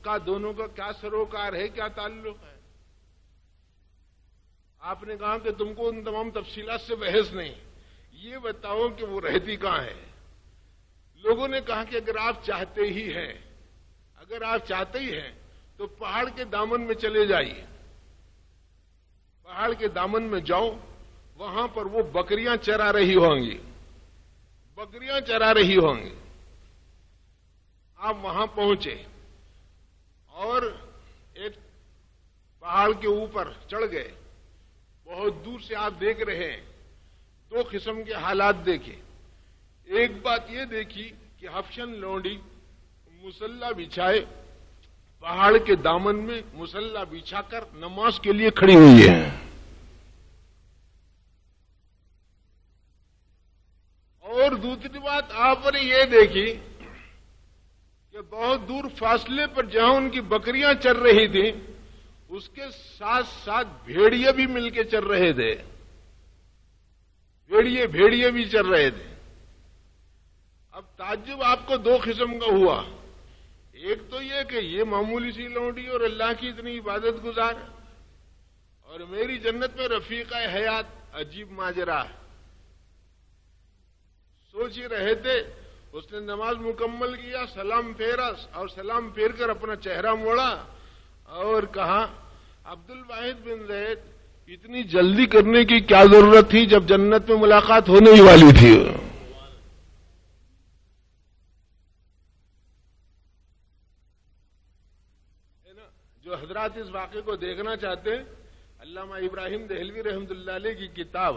کا دونوں کا کیا سروکار ہے، کیا تعلق ہے؟ آپ نے کہا کہ تم کو ان تمام تفصیلات سے بحث نہیں، یہ بتاؤ کہ وہ رہتی کہاں ہے. لوگوں نے کہا کہ اگر آپ چاہتے ہی ہیں تو پہاڑ کے دامن میں چلے جائیے، پہاڑ کے دامن میں جاؤ، وہاں پر وہ بکریاں چرا رہی ہوں گی. آپ وہاں پہنچے اور ایک پہاڑ کے اوپر چڑھ گئے. بہت دور سے آپ دیکھ رہے ہیں، دو قسم کے حالات دیکھے. ایک بات یہ دیکھی کہ حبشن لونڈی مصلی بچھائے پہاڑ کے دامن میں مصلی بچھا کر نماز کے لیے کھڑی ہوئی ہے. اور دوسری بات آپ نے یہ دیکھی کہ بہت دور فاصلے پر جہاں ان کی بکریاں چر رہی تھیں اس کے ساتھ ساتھ بھیڑیے بھی مل کے چر رہے تھے. بھیڑیے بھی چر رہے تھے. اب تعجب آپ کو دو قسم کا ہوا. ایک تو یہ کہ یہ معمولی سی لونڈی اور اللہ کی اتنی عبادت گزار، اور میری جنت میں رفیقہ حیات. عجیب ماجرا. سوچ ہی رہے تھے، اس نے نماز مکمل کیا، سلام پھیرا اور سلام پھیر کر اپنا چہرہ موڑا اور کہا عبد الواحد بن زید، اتنی جلدی کرنے کی کیا ضرورت تھی جب جنت میں ملاقات ہونے ہی والی تھی. جو حضرات اس واقعے کو دیکھنا چاہتے ہیں، علامہ ابراہیم دہلوی رحمۃ اللہ علیہ کی کتاب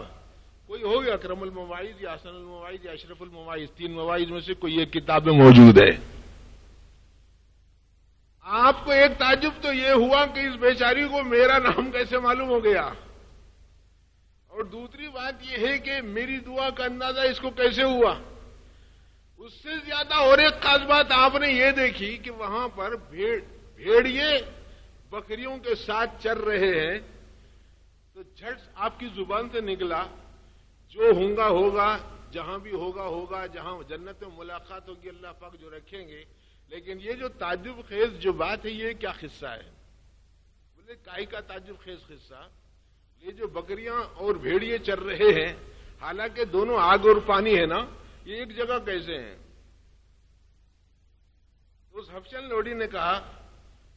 کوئی ہو گیا، اکرم المواعظ یا حسن المواعظ یا اشرف المواعظ، 3 مواعظ میں سے کوئی ایک کتاب میں موجود ہے. آپ کو ایک تعجب تو یہ ہوا کہ اس بیچاری کو میرا نام کیسے معلوم ہو گیا، اور دوسری بات یہ ہے کہ میری دعا کا اندازہ اس کو کیسے ہوا. اس سے زیادہ اور ایک خاص بات آپ نے یہ دیکھی کہ وہاں پر بھیڑیے بکریوں کے ساتھ چر رہے ہیں. تو جھٹ آپ کی زبان سے نکلا، جو ہوگا، جہاں بھی ہوگا، جہاں جنت میں ملاقات ہوگی اللہ پاک جو رکھیں گے. لیکن یہ جو تعجب خیز جو بات ہے، یہ کیا قصہ ہے؟ بولے کائی کا تعجب خیز قصہ؟ یہ جو بکریاں اور بھیڑیے چر رہے ہیں، حالانکہ دونوں آگ اور پانی ہے نا، یہ ایک جگہ کیسے ہیں؟ تو اس حبشن لوڈی نے کہا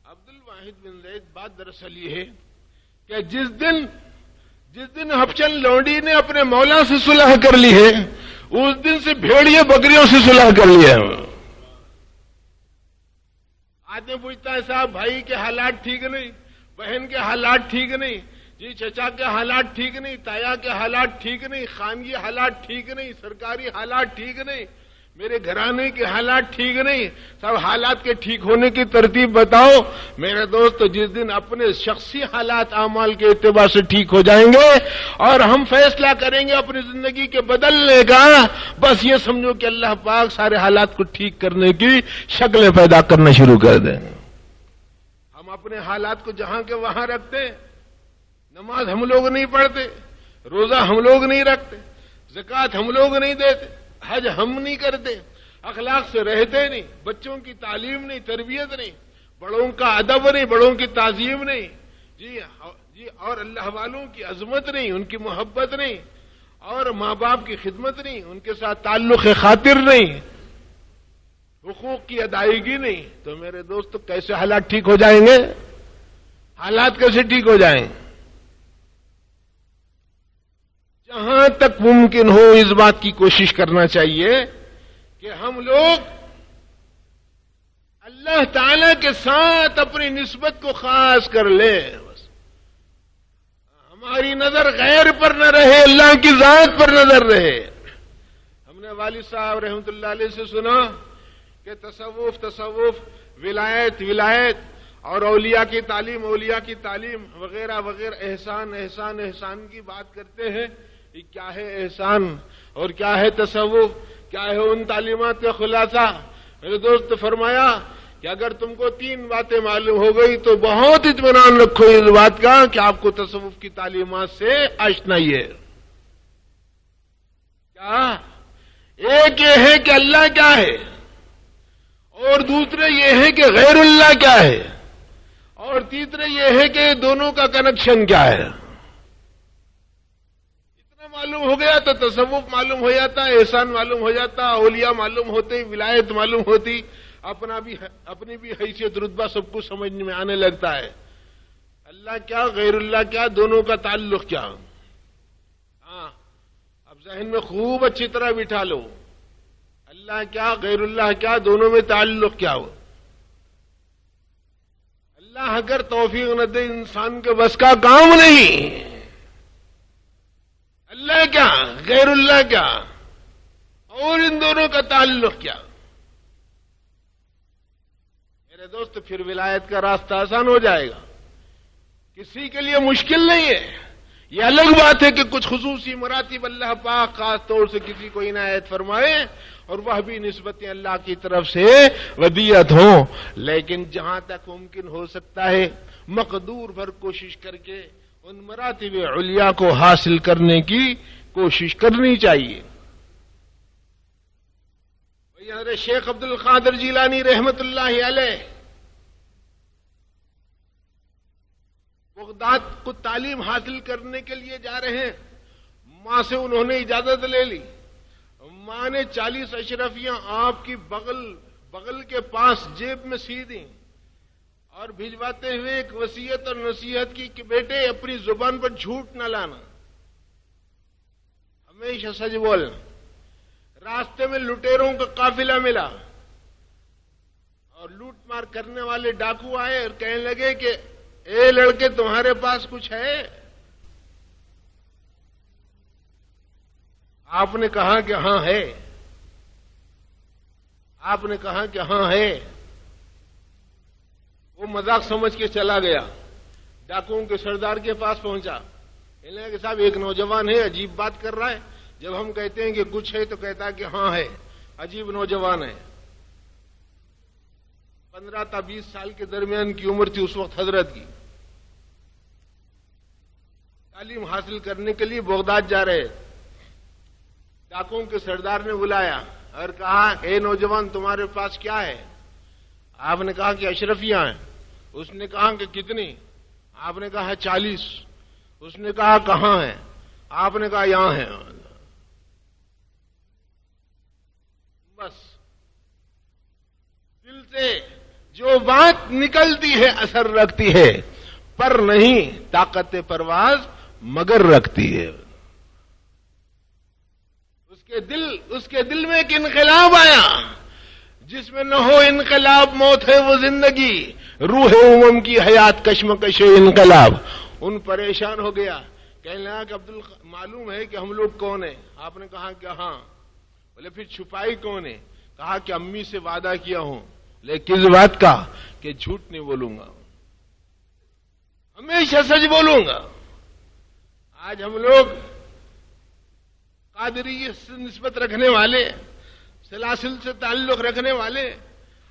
عبد الواحد بن زید، بات دراصل یہ ہے کہ جس دن حبشن لونڈی نے اپنے مولا سے صلح کر لی ہے، اس دن سے بھیڑیے بکریوں سے صلح کر لیا ہے. آدمی پوچھتا ہے صاحب بھائی کے حالات ٹھیک نہیں، بہن کے حالات ٹھیک نہیں، جی چچا کے حالات ٹھیک نہیں، تایا کے حالات ٹھیک نہیں، خانگی حالات ٹھیک نہیں، سرکاری حالات ٹھیک نہیں، میرے گھرانے کے حالات ٹھیک نہیں. سب حالات کے ٹھیک ہونے کی ترتیب بتاؤ. میرے دوست، جس دن اپنے شخصی حالات اعمال کے اعتبار سے ٹھیک ہو جائیں گے اور ہم فیصلہ کریں گے اپنی زندگی کے بدلنے کا، بس یہ سمجھو کہ اللہ پاک سارے حالات کو ٹھیک کرنے کی شکلیں پیدا کرنا شروع کر دیں. ہم اپنے حالات کو جہاں کے وہاں رکھتے، نماز ہم لوگ نہیں پڑھتے، روزہ ہم لوگ نہیں رکھتے، زکوٰۃ ہم لوگ نہیں دیتے، حج ہم نہیں کرتے، اخلاق سے رہتے نہیں، بچوں کی تعلیم نہیں، تربیت نہیں، بڑوں کا ادب نہیں، بڑوں کی تعظیم نہیں، جی اور اللہ والوں کی عظمت نہیں، ان کی محبت نہیں، اور ماں باپ کی خدمت نہیں، ان کے ساتھ تعلق خاطر نہیں، حقوق کی ادائیگی نہیں. تو میرے دوست کیسے حالات ٹھیک ہو جائیں گے؟ حالات کیسے ٹھیک ہو جائیں گے؟ جہاں تک ممکن ہو اس بات کی کوشش کرنا چاہیے کہ ہم لوگ اللہ تعالی کے ساتھ اپنی نسبت کو خاص کر لیں. بس ہماری نظر غیر پر نہ رہے، اللہ کی ذات پر نظر رہے۔ ہم نے والد صاحب رحمۃ اللہ علیہ سے سنا کہ تصوف، ولایت اور اولیاء کی تعلیم وغیرہ وغیرہ، احسان کی بات کرتے ہیں۔ یہ کیا ہے احسان اور کیا ہے تصوف، کیا ہے ان تعلیمات کا خلاصہ؟ میرے دوست فرمایا کہ اگر تم کو 3 باتیں معلوم ہو گئی تو بہت اطمینان رکھو اس بات کا کہ آپ کو تصوف کی تعلیمات سے آشنائی ہے۔ کیا؟ ایک یہ ہے کہ اللہ کیا ہے، اور دوسرے یہ ہے کہ غیر اللہ کیا ہے، اور تیسرے یہ ہے کہ دونوں کا کنیکشن کیا ہے۔ اتنا معلوم ہو گیا تو تصوف معلوم ہو جاتا، احسان معلوم ہو جاتا، اولیاء معلوم ہوتے، ولایت معلوم ہوتی، اپنی بھی حیثیت رتبہ سب کچھ سمجھنے میں آنے لگتا ہے۔ اللہ کیا، غیر اللہ کیا، دونوں کا تعلق کیا۔ ہاں، اب ذہن میں خوب اچھی طرح بٹھا لو، اللہ کیا، غیر اللہ کیا، دونوں میں تعلق کیا ہو۔ اللہ اگر توفیق نہ دے انسان کے بس کا کام نہیں۔ اللہ کیا، غیر اللہ کیا، اور ان دونوں کا تعلق کیا۔ میرے دوست پھر ولایت کا راستہ آسان ہو جائے گا، کسی کے لیے مشکل نہیں ہے۔ یہ الگ بات ہے کہ کچھ خصوصی مراتب اللہ پاک خاص طور سے کسی کو عنایت فرمائے اور وہ بھی نسبتیں اللہ کی طرف سے ودیعت ہوں، لیکن جہاں تک ممکن ہو سکتا ہے مقدور بھر کوشش کر کے ان مراتب علیاء کو حاصل کرنے کی کوشش کرنی چاہیے۔ حضرت شیخ عبد القادر جیلانی رحمت اللہ علیہ بغداد کو تعلیم حاصل کرنے کے لیے جا رہے ہیں۔ ماں سے انہوں نے اجازت لے لی، ماں نے 40 اشرفیاں آپ کی بغل کے پاس جیب میں سی دیں اور بھجواتے ہوئے ایک وصیت اور نصیحت کی کہ بیٹے اپنی زبان پر جھوٹ نہ لانا، ہمیشہ سچ بولنا۔ راستے میں لٹیروں کا قافلہ ملا اور لوٹ مار کرنے والے ڈاکو آئے اور کہنے لگے کہ اے لڑکے تمہارے پاس کچھ ہے؟ آپ نے کہا کہ ہاں ہے۔ آپ نے کہا کہ ہاں ہے۔ وہ مذاق سمجھ کے چلا گیا، ڈاکوؤں کے سردار کے پاس پہنچا، کہنے لگا کہ صاحب ایک نوجوان ہے، عجیب بات کر رہا ہے، جب ہم کہتے ہیں کہ کچھ ہے تو کہتا ہے کہ ہاں ہے، عجیب نوجوان ہے۔ 15 تا 20 سال کے درمیان کی عمر تھی اس وقت حضرت کی۔ تعلیم حاصل کرنے کے لیے بغداد جا رہے، ڈاکوؤں کے سردار نے بلایا اور کہا اے نوجوان تمہارے پاس کیا ہے؟ آپ نے کہا کہ اشرفیاں ہیں۔ اس نے کہا کہ کتنی؟ آپ نے کہا 40۔ اس نے کہا کہاں ہیں؟ آپ نے کہا یہاں ہیں۔ بس دل سے جو بات نکلتی ہے اثر رکھتی ہے، پر نہیں طاقت پرواز مگر رکھتی ہے۔ اس کے دل میں ایک انقلاب آیا، جس میں نہ ہو انقلاب موت ہے وہ زندگی، روح امم کی حیات کشمکش انقلاب۔ ان پریشان ہو گیا، کہنے لگا کہ معلوم ہے کہ ہم لوگ کون ہیں؟ آپ نے کہا کہ ہاں۔ بولے پھر چھپائی کون ہے؟ کہا کہ امی سے وعدہ کیا ہوں، لیکن کس بات کا؟ کہ جھوٹ نہیں بولوں گا، ہمیشہ سچ بولوں گا۔ آج ہم لوگ قادریت سے نسبت رکھنے والے، سلاسل سے تعلق رکھنے والے،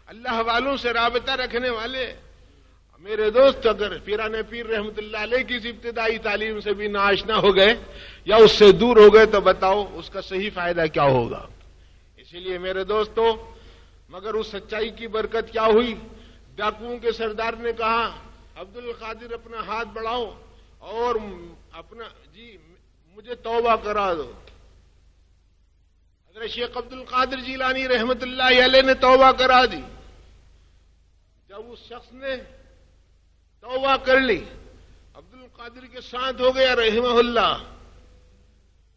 اللہ والوں سے رابطہ رکھنے والے، میرے دوست اگر پیران پیر رحمت اللہ علیہ کی ابتدائی تعلیم سے بھی ناآشنا ہو گئے یا اس سے دور ہو گئے تو بتاؤ اس کا صحیح فائدہ کیا ہوگا۔ اسی لیے میرے دوستو، مگر اس سچائی کی برکت کیا ہوئی؟ ڈاکوؤں کے سردار نے کہا عبد القادر اپنا ہاتھ بڑھاؤ اور مجھے توبہ کرا دو۔ حضرت شیخ عبد القادر جیلانی رحمت اللہ علیہ نے توبہ کرا دی۔ جب اس شخص نے توبہ کر لی، عبد القادر کے ساتھ ہو گیا رحمہ اللہ۔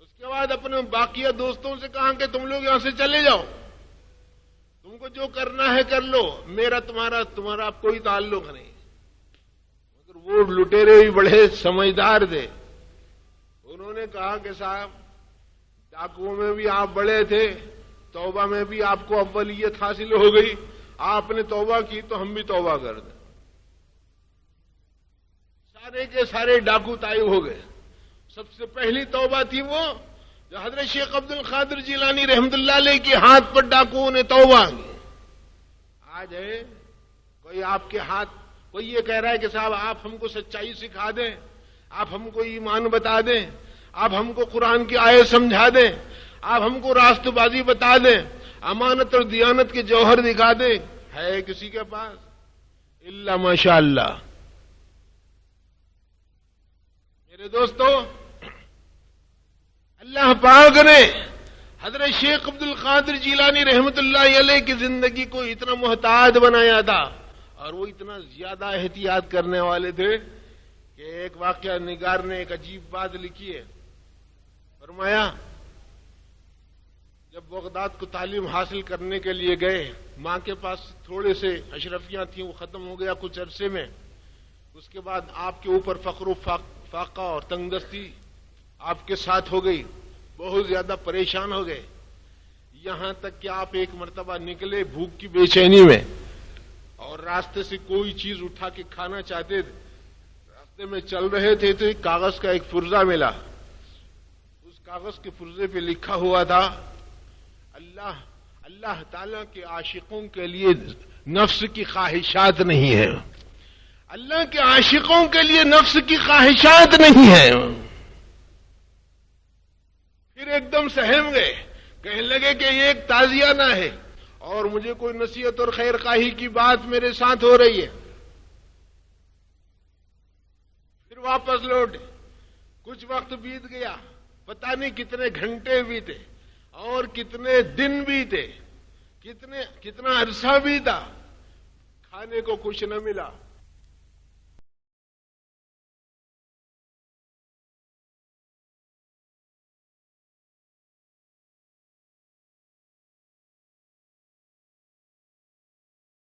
اس کے بعد اپنے باقیہ دوستوں سے کہا کہ تم لوگ یہاں سے چلے جاؤ، تم کو جو کرنا ہے کر لو، میرا تمہارا کوئی تعلق نہیں۔ مگر وہ لٹیرے بھی بڑے سمجھدار تھے، نے کہا کہ صاحب ڈاکوؤں میں بھی آپ بڑے تھے, توبہ میں بھی آپ کو اولیت حاصل ہو گئی, آپ نے توبہ کی تو ہم بھی توبہ کر دیں. سارے کے سارے ڈاکو تائب ہو گئے. سب سے پہلی توبہ تھی وہ جو حضرت شیخ عبد القادر جیلانی رحمت اللہ علیہ کے ہاتھ پر ڈاکوؤں نے توبہ کی. آج ہے کوئی آپ کے ہاتھ, کوئی یہ کہہ رہا ہے کہ صاحب آپ ہم کو سچائی سکھا دیں, آپ ہم کو ایمان بتا دیں, آپ ہم کو قرآن کی آیت سمجھا دیں, آپ ہم کو راست بازی بتا دیں, امانت اور دیانت کے جوہر دکھا دیں. ہے کسی کے پاس؟ الا ماشاء اللہ. میرے دوستو, اللہ پاک نے حضرت شیخ عبد القادر جیلانی رحمت اللہ علیہ کی زندگی کو اتنا محتاط بنایا تھا, اور وہ اتنا زیادہ احتیاط کرنے والے تھے کہ ایک واقعہ نگار نے ایک عجیب بات لکھی ہے. فرمایا جب بغداد کو تعلیم حاصل کرنے کے لیے گئے, ماں کے پاس تھوڑے سے اشرفیاں تھیں, وہ ختم ہو گیا کچھ عرصے میں. اس کے بعد آپ کے اوپر فقر و فاقہ اور تنگ دستی آپ کے ساتھ ہو گئی, بہت زیادہ پریشان ہو گئے. یہاں تک کہ آپ ایک مرتبہ نکلے بھوک کی بے چینی میں, اور راستے سے کوئی چیز اٹھا کے کھانا چاہتے تھے. راستے میں چل رہے تھے تو ایک کاغذ کا ایک فرزہ ملا. اس کاغذ کے فرزے پہ لکھا ہوا تھا, اللہ تعالیٰ کے عاشقوں کے لیے نفس کی خواہشات نہیں ہے. اللہ کے عاشقوں کے لیے نفس کی خواہشات نہیں ہے. پھر ایک دم سہم گئے, کہنے لگے کہ یہ ایک تعزیہ نہ ہے اور مجھے کوئی نصیحت اور خیر خواہی کی بات میرے ساتھ ہو رہی ہے. پھر واپس لوٹے. کچھ وقت بیت گیا, پتہ نہیں کتنے گھنٹے بیتے اور کتنے دن بیتے, کتنا عرصہ بیتا, کھانے کو کچھ نہ ملا.